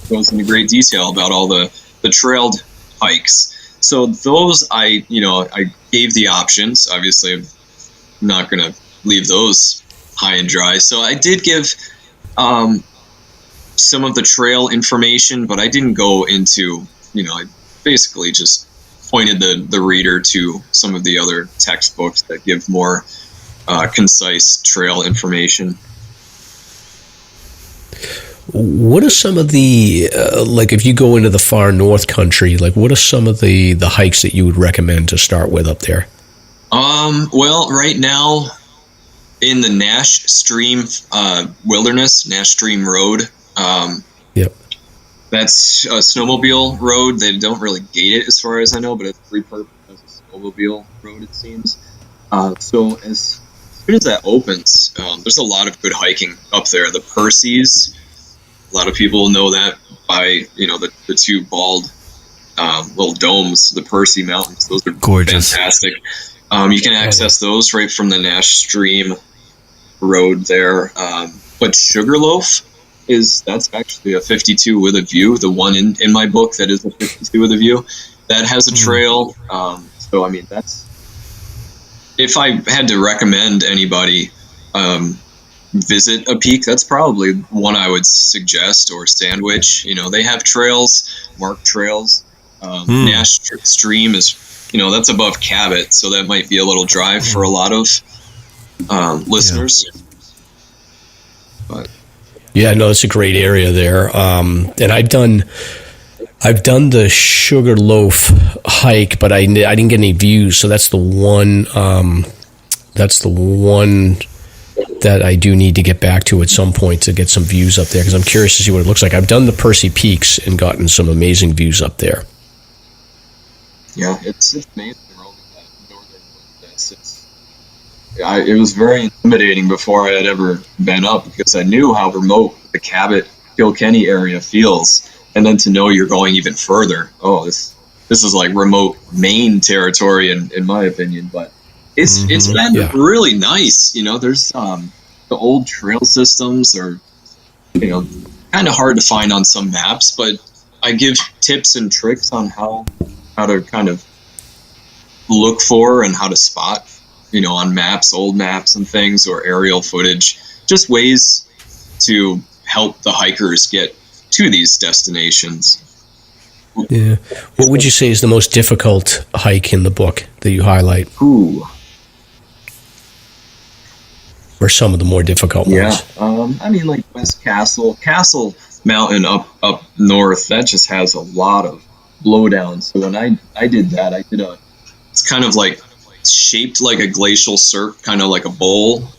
goes into great detail about all the trailed hikes. So those I gave the options. Obviously I'm not going to leave those high and dry. So I did give some of the trail information, but I didn't go into, I basically just pointed the reader to some of the other textbooks that give more concise trail information. What are some of the, if you go into the far north country, what are some of the hikes that you would recommend to start with up there? Well, right now in the Nash Stream Wilderness, Nash Stream Road, yep. That's a snowmobile road. They don't really gate it as far as I know, but it's repurposed as a snowmobile road, it seems. So as soon as that opens, there's a lot of good hiking up there. The Percies, a lot of people know that by, the two bald little domes, the Percy Mountains. Those are gorgeous. Fantastic. You can access those right from the Nash Stream Road there. But Sugarloaf, that's actually a 52 with a view. The one in my book that is a 52 with a view, that has a trail. So I mean, that's, if I had to recommend anybody visit a peak, that's probably one I would suggest, or Sandwich. They have trails, marked trails. Nash Stream is, that's above Cabot, so that might be a little drive for a lot of listeners. But yeah, no, it's a great area there. And I've done the Sugarloaf hike, but I didn't get any views. So that's the one. That's the one that I do need to get back to at some point to get some views up there, because I'm curious to see what it looks like. I've done the Percy Peaks and gotten some amazing views up there. Yeah, it's amazing. It was very intimidating before I had ever been up, because I knew how remote the Cabot Kilkenny area feels, and then to know you're going even further. Oh, this is like remote Maine territory in my opinion, but it's been really nice. There's the old trail systems are kind of hard to find on some maps, but I give tips and tricks on how to kind of look for and how to spot, on maps, old maps and things, or aerial footage, just ways to help the hikers get to these destinations. Yeah. What would you say is the most difficult hike in the book that you highlight? Ooh. Or some of the more difficult ones? I mean, like West Castle Mountain up north, that just has a lot of blowdown. So when I did that, it's kind of like shaped like a glacial cirque, kind of like a bowl.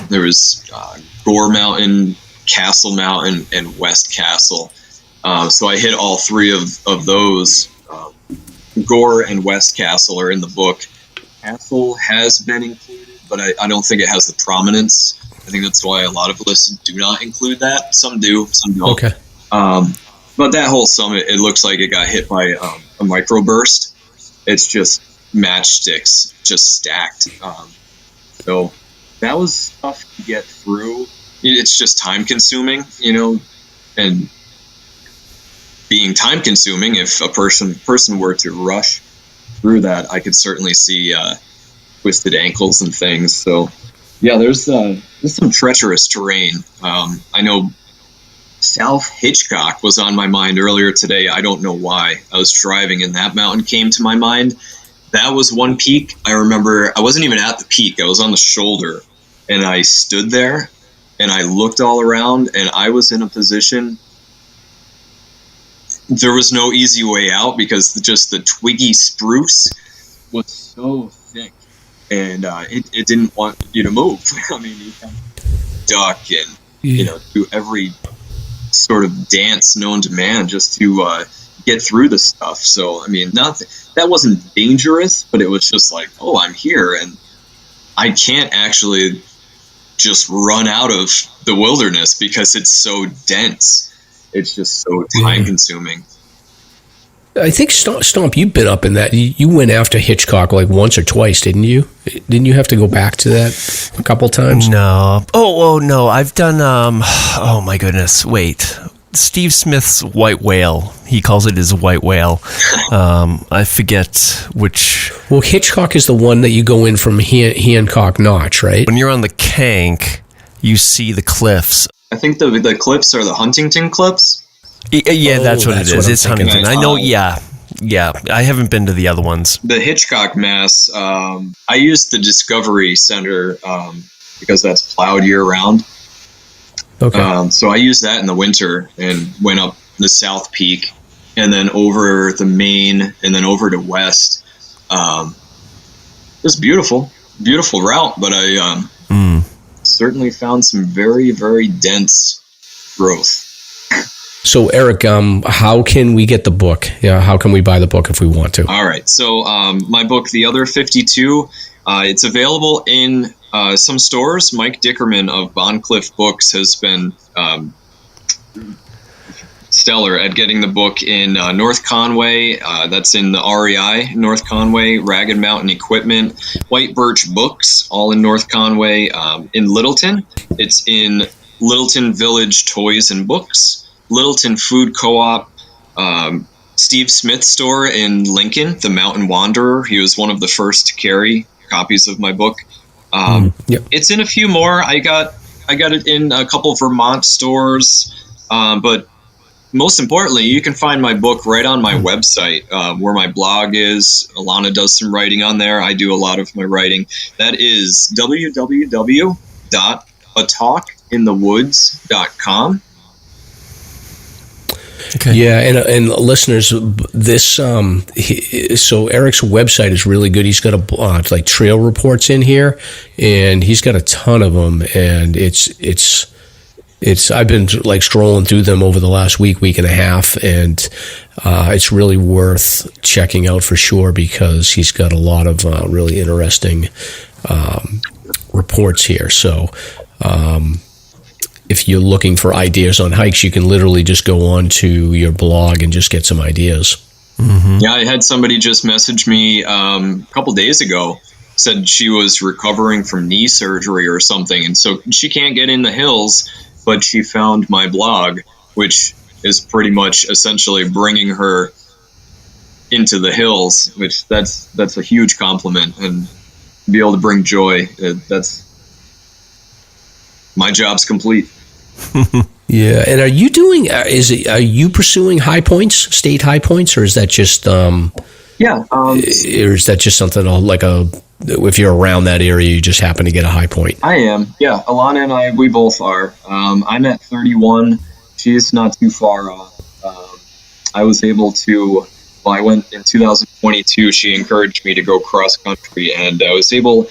There was Gore Mountain, Castle Mountain, and West Castle. So I hit all three of those. Gore and West Castle are in the book. Castle has been included, but I don't think it has the prominence. I think that's why a lot of lists do not include that. Some do, some don't. Okay. But that whole summit, it looks like it got hit by a microburst. It's just matchsticks, just stacked. So that was tough to get through. It's just time consuming, and being time consuming, if a person were to rush through that, I could certainly see twisted ankles and things. So yeah, there's some treacherous terrain. I know South Hitchcock was on my mind earlier today. I don't know why. I was driving and that mountain came to my mind. That was one peak. I remember I wasn't even at the peak. I was on the shoulder, and I stood there and I looked all around, and I was in a position. There was no easy way out because just the twiggy spruce was so thick, and it didn't want you to move. I mean, you kind of duck and, do every sort of dance known to man just to get through the stuff. So, I mean, that wasn't dangerous, but it was just like, oh, I'm here, and I can't actually just run out of the wilderness because it's so dense. It's just so time consuming. I think Stomp, you've been up in that. You went after Hitchcock like once or twice, didn't you? Didn't you have to go back to that a couple times? No. Oh no. I've done. Oh my goodness. Wait. Steve Smith's white whale. He calls it his white whale. I forget which. Well, Hitchcock is the one that you go in from Hancock Notch, right? When you're on the Kank, you see the cliffs. I think the cliffs are the Huntington Cliffs. Yeah, that's what it is. It's Huntington. I know. Yeah. I haven't been to the other ones. The Hitchcock Mass. I used the Discovery Center because that's plowed year round. Okay. So I used that in the winter and went up the South Peak and then over the Main and then over to West. It was beautiful route, but I certainly found some very, very dense growth. So, Eric, how can we get the book? Yeah, how can we buy the book if we want to? All right. So my book, The Other 52, it's available in some stores. Mike Dickerman of Bondcliff Books has been stellar at getting the book in North Conway. That's in the REI, North Conway, Ragged Mountain Equipment, White Birch Books, all in North Conway. In Littleton, it's in Littleton Village Toys and Books, Littleton Food Co-op, Steve Smith store in Lincoln, The Mountain Wanderer. He was one of the first to carry copies of my book. Yep. It's in a few more. I got it in a couple Vermont stores, but most importantly, you can find my book right on my website, where my blog is. Alana does some writing on there. I do a lot of my writing. That is www.atalkinthewoods.com. Okay. Yeah, and listeners, this so Eric's website is really good. He's got like trail reports in here, and he's got a ton of them, and it's I've been like strolling through them over the last week and a half, and it's really worth checking out for sure because he's got a lot of really interesting reports here. So. If you're looking for ideas on hikes, you can literally just go on to your blog and just get some ideas. Mm-hmm. Yeah, I had somebody just message me a couple days ago, said she was recovering from knee surgery or something, and so she can't get in the hills, but she found my blog, which is pretty much essentially bringing her into the hills, which that's a huge compliment, and to be able to bring joy, that's my job's complete. Yeah, and are you doing? Are you pursuing high points, state high points, or is that just? Or is that just something like if you're around that area, you just happen to get a high point? I am. Yeah, Alana and I, we both are. I'm at 31. She's not too far off. I was able to. Well, I went in 2022. She encouraged me to go cross country, and I was able.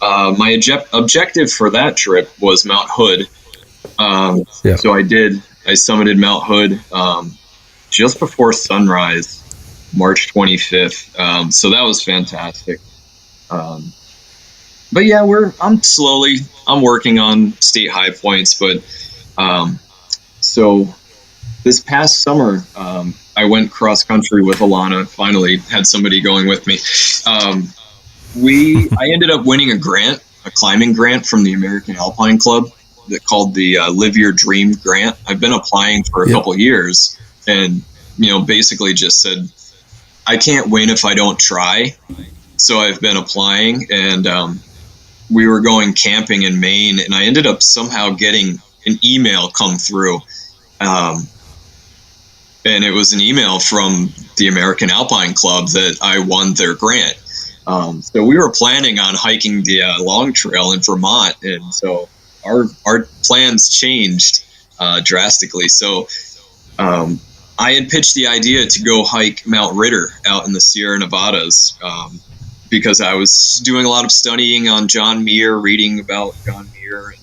My objective for that trip was Mount Hood. So I summited Mount Hood just before sunrise, March 25th. So that was fantastic. But yeah, I'm working on state high points, but so this past summer, I went cross country with Alana, finally had somebody going with me. I ended up winning a climbing grant from the American Alpine Club that called the Live Your Dream Grant. I've been applying for a couple years and, basically just said, I can't win if I don't try. So I've been applying, and we were going camping in Maine, and I ended up somehow getting an email come through. And it was an email from the American Alpine Club that I won their grant. So we were planning on hiking the Long Trail in Vermont, and so our plans changed drastically. So I had pitched the idea to go hike Mount Ritter out in the Sierra Nevadas, because I was doing a lot of studying on John Muir, reading about John Muir.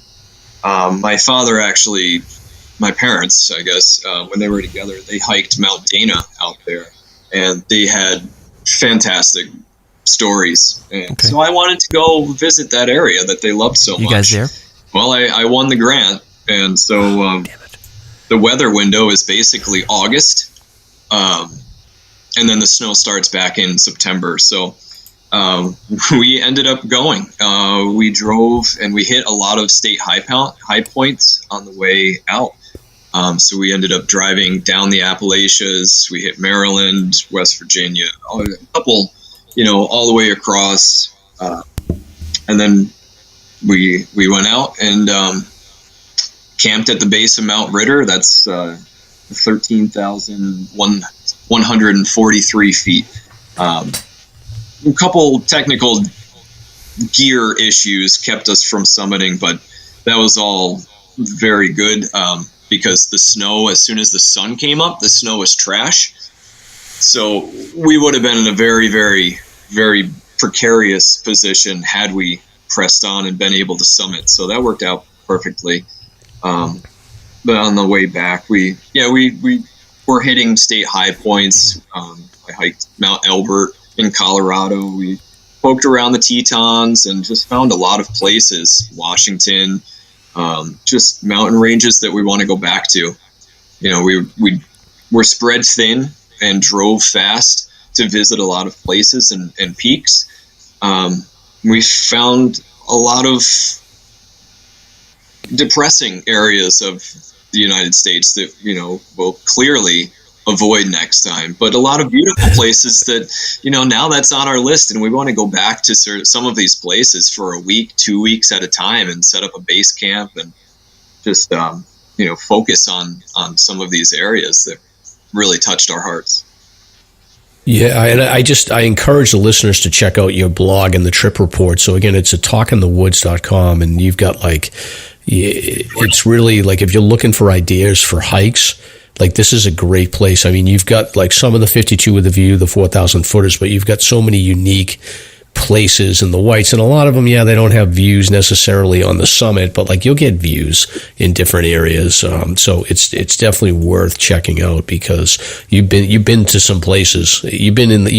My parents, I guess, when they were together, they hiked Mount Dana out there, and they had fantastic stories. And so I wanted to go visit that area that they loved so much. You guys there? Well, I won the grant, and so the weather window is basically August, and then the snow starts back in September. So we ended up going. We drove, and we hit a lot of state high points on the way out. So we ended up driving down the Appalachians. We hit Maryland, West Virginia, a couple, all the way across. And then we went out and camped at the base of Mount Ritter. That's 13,143 feet. A couple technical gear issues kept us from summiting, but that was all very good. Because the snow, as soon as the sun came up, the snow was trash. So we would have been in a very, very, very precarious position had we pressed on and been able to summit. So that worked out perfectly. But on the way back, we were hitting state high points. I hiked Mount Elbert in Colorado. We poked around the Tetons and just found a lot of places. Washington. Just mountain ranges that we want to go back to. We were spread thin and drove fast to visit a lot of places and peaks. We found a lot of depressing areas of the United States that, we'll clearly avoid next time, but a lot of beautiful places that, now that's on our list, and we want to go back to some of these places for a week, 2 weeks at a time, and set up a base camp and just, focus on some of these areas that really touched our hearts. Yeah, and I encourage the listeners to check out your blog and the trip report. So again, it's at talkinthewoods.com, and you've got it's really if you're looking for ideas for hikes, this is a great place. I mean, you've got some of the 52 with the view, the 4,000 footers, but you've got so many unique places in the Whites, and a lot of them, they don't have views necessarily on the summit, but you'll get views in different areas. So it's definitely worth checking out, because you've been to some places. You've been in the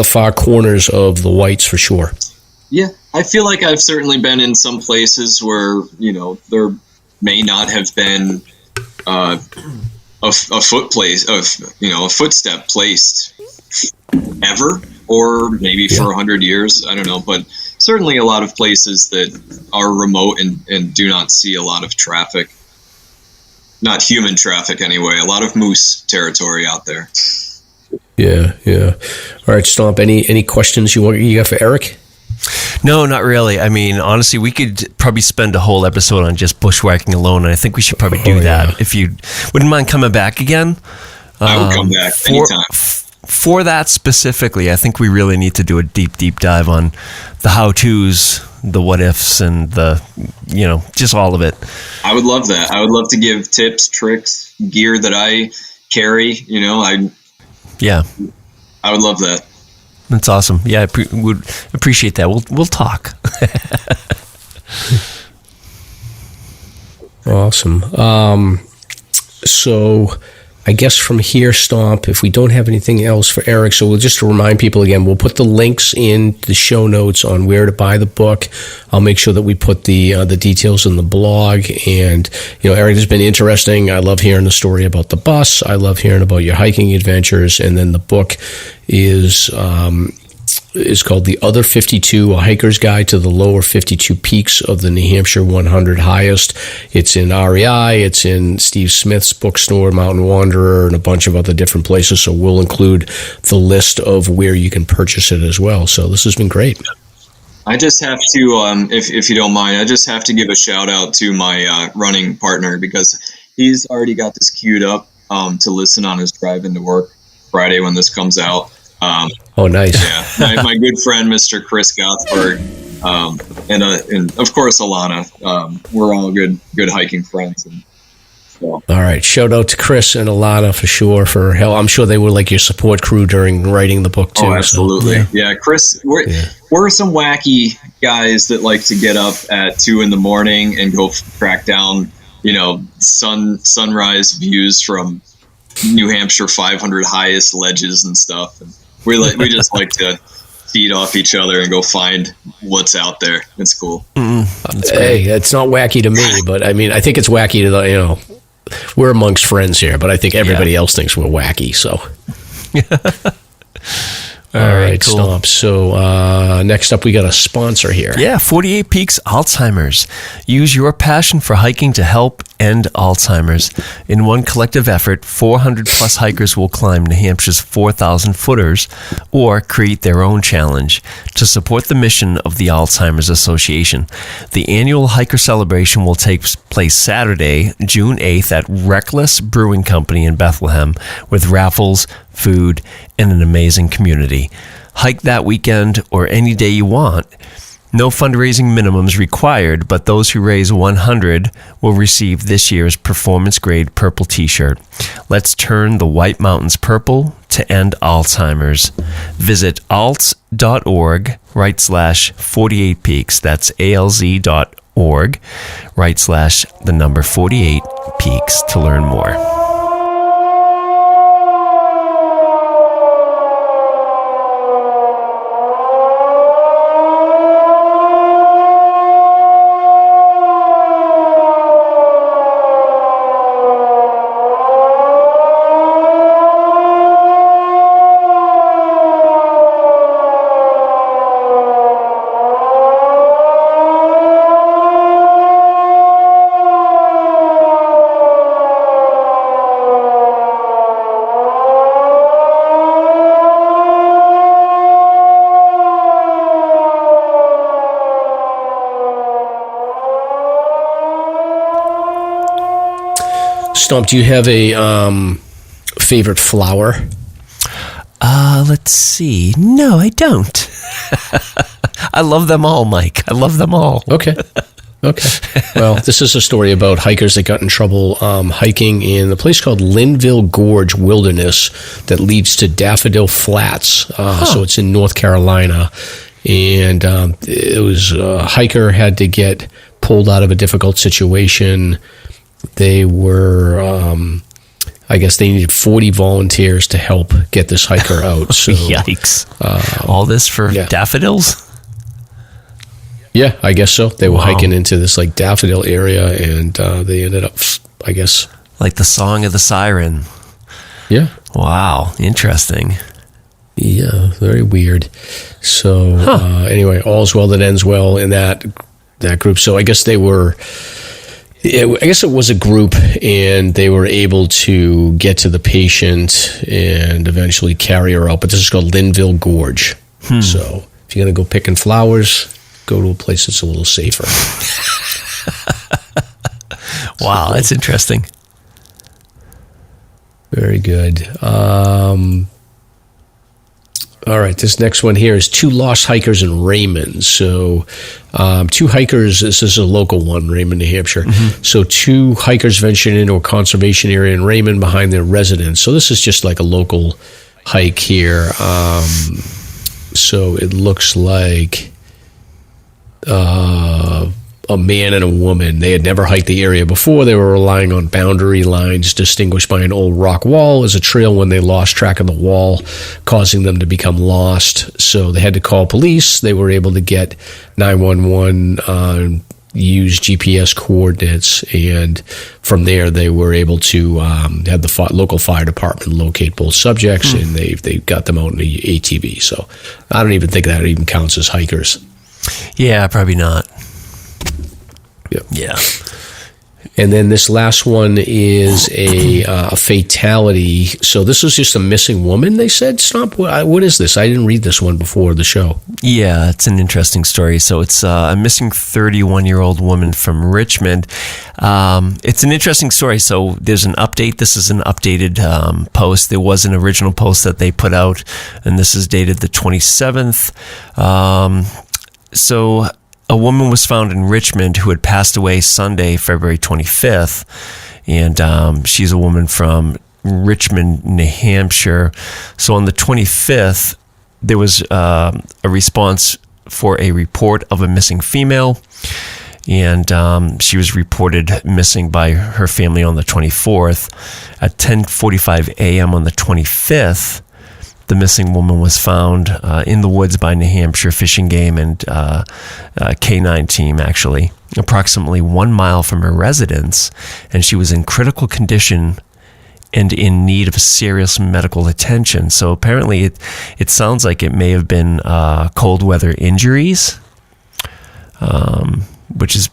far corners of the Whites for sure. Yeah, I feel like I've certainly been in some places where there may not have been a footstep placed ever, or maybe for 100 years. I don't know, but certainly a lot of places that are remote and do not see a lot of traffic. Not human traffic anyway. A lot of moose territory out there. Yeah. All right, Stomp. Any questions you got for Erik? No, not really. I mean, honestly, we could probably spend a whole episode on just bushwhacking alone, and I think we should probably do that. If you wouldn't mind coming back again. I would come back anytime. For that specifically, I think we really need to do a deep dive on the how-tos, the what-ifs, and just all of it. I would love that. I would love to give tips, tricks, gear that I carry. I would love that. That's awesome. Yeah, I would appreciate that. We'll talk. Awesome. So I guess from here, Stomp, if we don't have anything else for Erik, so we'll just remind people again, we'll put the links in the show notes on where to buy the book. I'll make sure that we put the details in the blog. And, Erik, it's been interesting. I love hearing the story about the bus. I love hearing about your hiking adventures. And then the book is called The Other 52, A Hiker's Guide to the Lower 52 Peaks of the New Hampshire 100 Highest. It's in REI, it's in Steve Smith's bookstore, Mountain Wanderer, and a bunch of other different places. So we'll include the list of where you can purchase it as well. So this has been great. I just have to, if you don't mind, I just have to give a shout out to my running partner, because he's already got this queued up to listen on his drive into work Friday when this comes out. Oh, nice. Yeah, my good friend, Mr. Chris Gothberg, and of course Alana. We're all good hiking friends. And so. All right, shout out to Chris and Alana for sure for help. I'm sure they were like your support crew during writing the book too. Oh, absolutely. So, yeah, Chris, we're some wacky guys that like to get up at 2 a.m. and go track down, sunrise views from New Hampshire 500 highest ledges and stuff. And we just like to feed off each other and go find what's out there. It's cool. Hey, it's not wacky to me, but I mean, I think it's wacky to we're amongst friends here, but I think everybody else thinks we're wacky. So, all right, cool. Stomp. So next up, we got a sponsor here. Yeah, 48 Peaks Alzheimer's. Use your passion for hiking to help end Alzheimer's. In one collective effort, 400 plus hikers will climb New Hampshire's 4,000 footers or create their own challenge to support the mission of the Alzheimer's Association. The annual hiker celebration will take place Saturday, June 8th at Reckless Brewing Company in Bethlehem with raffles, food, and an amazing community. Hike that weekend or any day you want. No fundraising minimums required, but those who raise $100 will receive this year's performance-grade purple t-shirt. Let's turn the White Mountains purple to end Alzheimer's. Visit alz.org/48 peaks. That's alz.org/48 peaks to learn more. Stomp, do you have a favorite flower? Let's see. No, I don't. I love them all, Mike. I love them all. Okay. Well, this is a story about hikers that got in trouble hiking in a place called Linville Gorge Wilderness that leads to Daffodil Flats. So it's in North Carolina. And it was a hiker had to get pulled out of a difficult situation. They were, I guess they needed 40 volunteers to help get this hiker out. So, yikes. All this for daffodils? Yeah, I guess so. They were hiking into this like daffodil area, and they ended up, I guess. Like the song of the siren. Yeah. Wow, interesting. Yeah, very weird. So anyway, all's well that ends well in that group. So I guess they were... I guess it was a group, and they were able to get to the patient and eventually carry her out. But this is called Linville Gorge. So if you're going to go picking flowers, go to a place that's a little safer. Wow, that's interesting. Very good. All right, this next one here is two lost hikers in Raymond. So two hikers, this is a local one, Raymond, New Hampshire. So two hikers ventured into a conservation area in Raymond behind their residence. So this is just like a local hike here. So it looks like a man and a woman. They had never hiked the area before. They were relying on boundary lines distinguished by an old rock wall as a trail when they lost track of the wall, causing them to become lost. So they had to call police. They were able to get 911, use GPS coordinates, and from there they were able to have the local fire department locate both subjects, and they got them out in the ATV. So I don't even think that even counts as hikers. Yeah, probably not. Yep. Yeah. And then this last one is a fatality. So this was just a missing woman, they said? Stomp? What is this? I didn't read this one before the show. Yeah, it's an interesting story. So it's a missing 31-year-old woman from Richmond. It's an interesting story. So there's an update. This is an updated post. There was an original post that they put out, and this is dated the 27th. So a woman was found in Richmond who had passed away Sunday, February 25th, and she's a woman from Richmond, New Hampshire. So on the 25th, there was a response for a report of a missing female, and she was reported missing by her family on the 24th. At 10:45 a.m. on the 25th, the missing woman was found in the woods by New Hampshire Fish and Game and K9 team, actually, approximately 1 mile from her residence, and she was in critical condition and in need of serious medical attention. So apparently it sounds like it may have been cold weather injuries, which is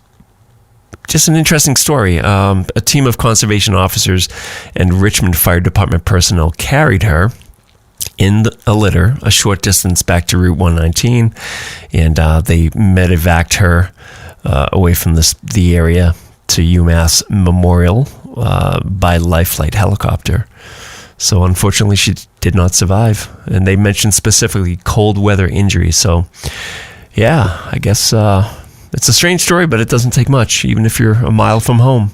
just an interesting story. A team of conservation officers and Richmond Fire Department personnel carried her in a litter a short distance back to Route 119, and they medevaced her away from the area to UMass Memorial by life flight helicopter. So unfortunately, she did not survive, and they mentioned specifically cold weather injuries. So yeah, I guess it's a strange story, but it doesn't take much, even if you're a mile from home.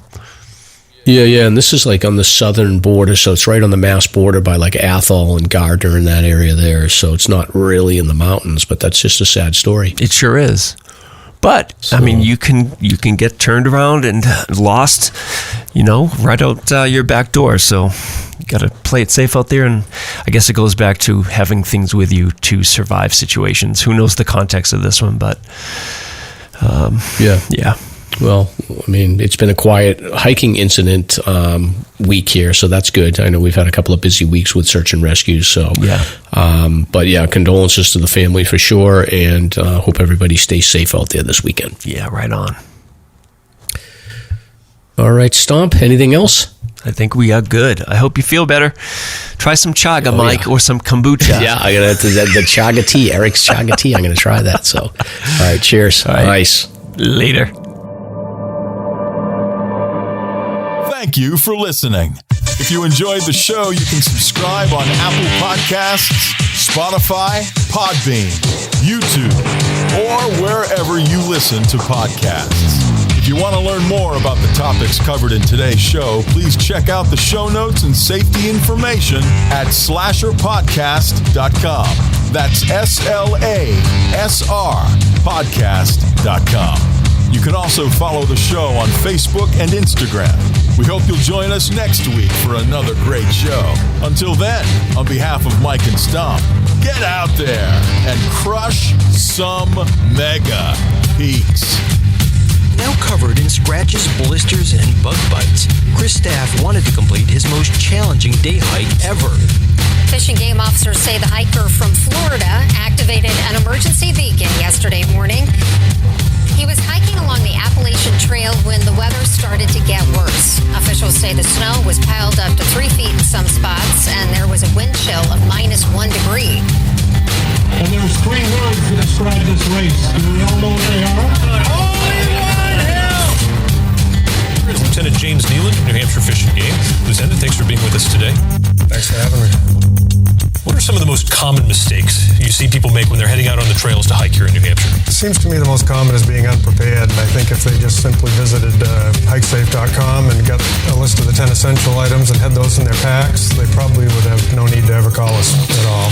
Yeah, and this is like on the southern border, so it's right on the Mass border by like Athol and Gardner in that area there. So it's not really in the mountains, but that's just a sad story. It sure is. But so, I mean, you can get turned around and lost, right out your back door. So you got to play it safe out there. And I guess it goes back to having things with you to survive situations. Who knows the context of this one? But yeah. Well, I mean, it's been a quiet hiking incident week here, so that's good. I know we've had a couple of busy weeks with search and rescue, so yeah. But yeah, condolences to the family for sure, and hope everybody stays safe out there this weekend. Yeah, right on. All right, Stomp, anything else? I think we are good. I hope you feel better. Try some Chaga, Mike, or some kombucha. Yeah, I got the Chaga tea, Eric's Chaga tea. I'm going to try that. So, all right, cheers. All right. Nice. Later. Thank you for listening. If you enjoyed the show, you can subscribe on Apple Podcasts, Spotify, Podbean, YouTube, or wherever you listen to podcasts. If you want to learn more about the topics covered in today's show, please check out the show notes and safety information at SLASRPodcast.com. That's SLASRPodcast.com. You can also follow the show on Facebook and Instagram. We hope you'll join us next week for another great show. Until then, on behalf of Mike and Stomp, get out there and crush some mega peaks. Now covered in scratches, blisters, and bug bites, Chris Staff wanted to complete his most challenging day hike ever. Fish and Game officers say the hiker from Florida activated an emergency beacon yesterday morning. He was hiking along the Appalachian Trail when the weather started to get worse. Officials say the snow was piled up to 3 feet in some spots, and there was a wind chill of -1 degree. And there's 3 words to describe this race. Do we all know what they are? Only one help! Lieutenant James Nealon, New Hampshire Fish and Game. Lieutenant, thanks for being with us today. Thanks for having me. What are some of the most common mistakes you see people make when they're heading out on the trails to hike here in New Hampshire? It seems to me the most common is being unprepared, and I think if they just simply visited hikesafe.com and got a list of the 10 essential items and had those in their packs, they probably would have no need to ever call us at all.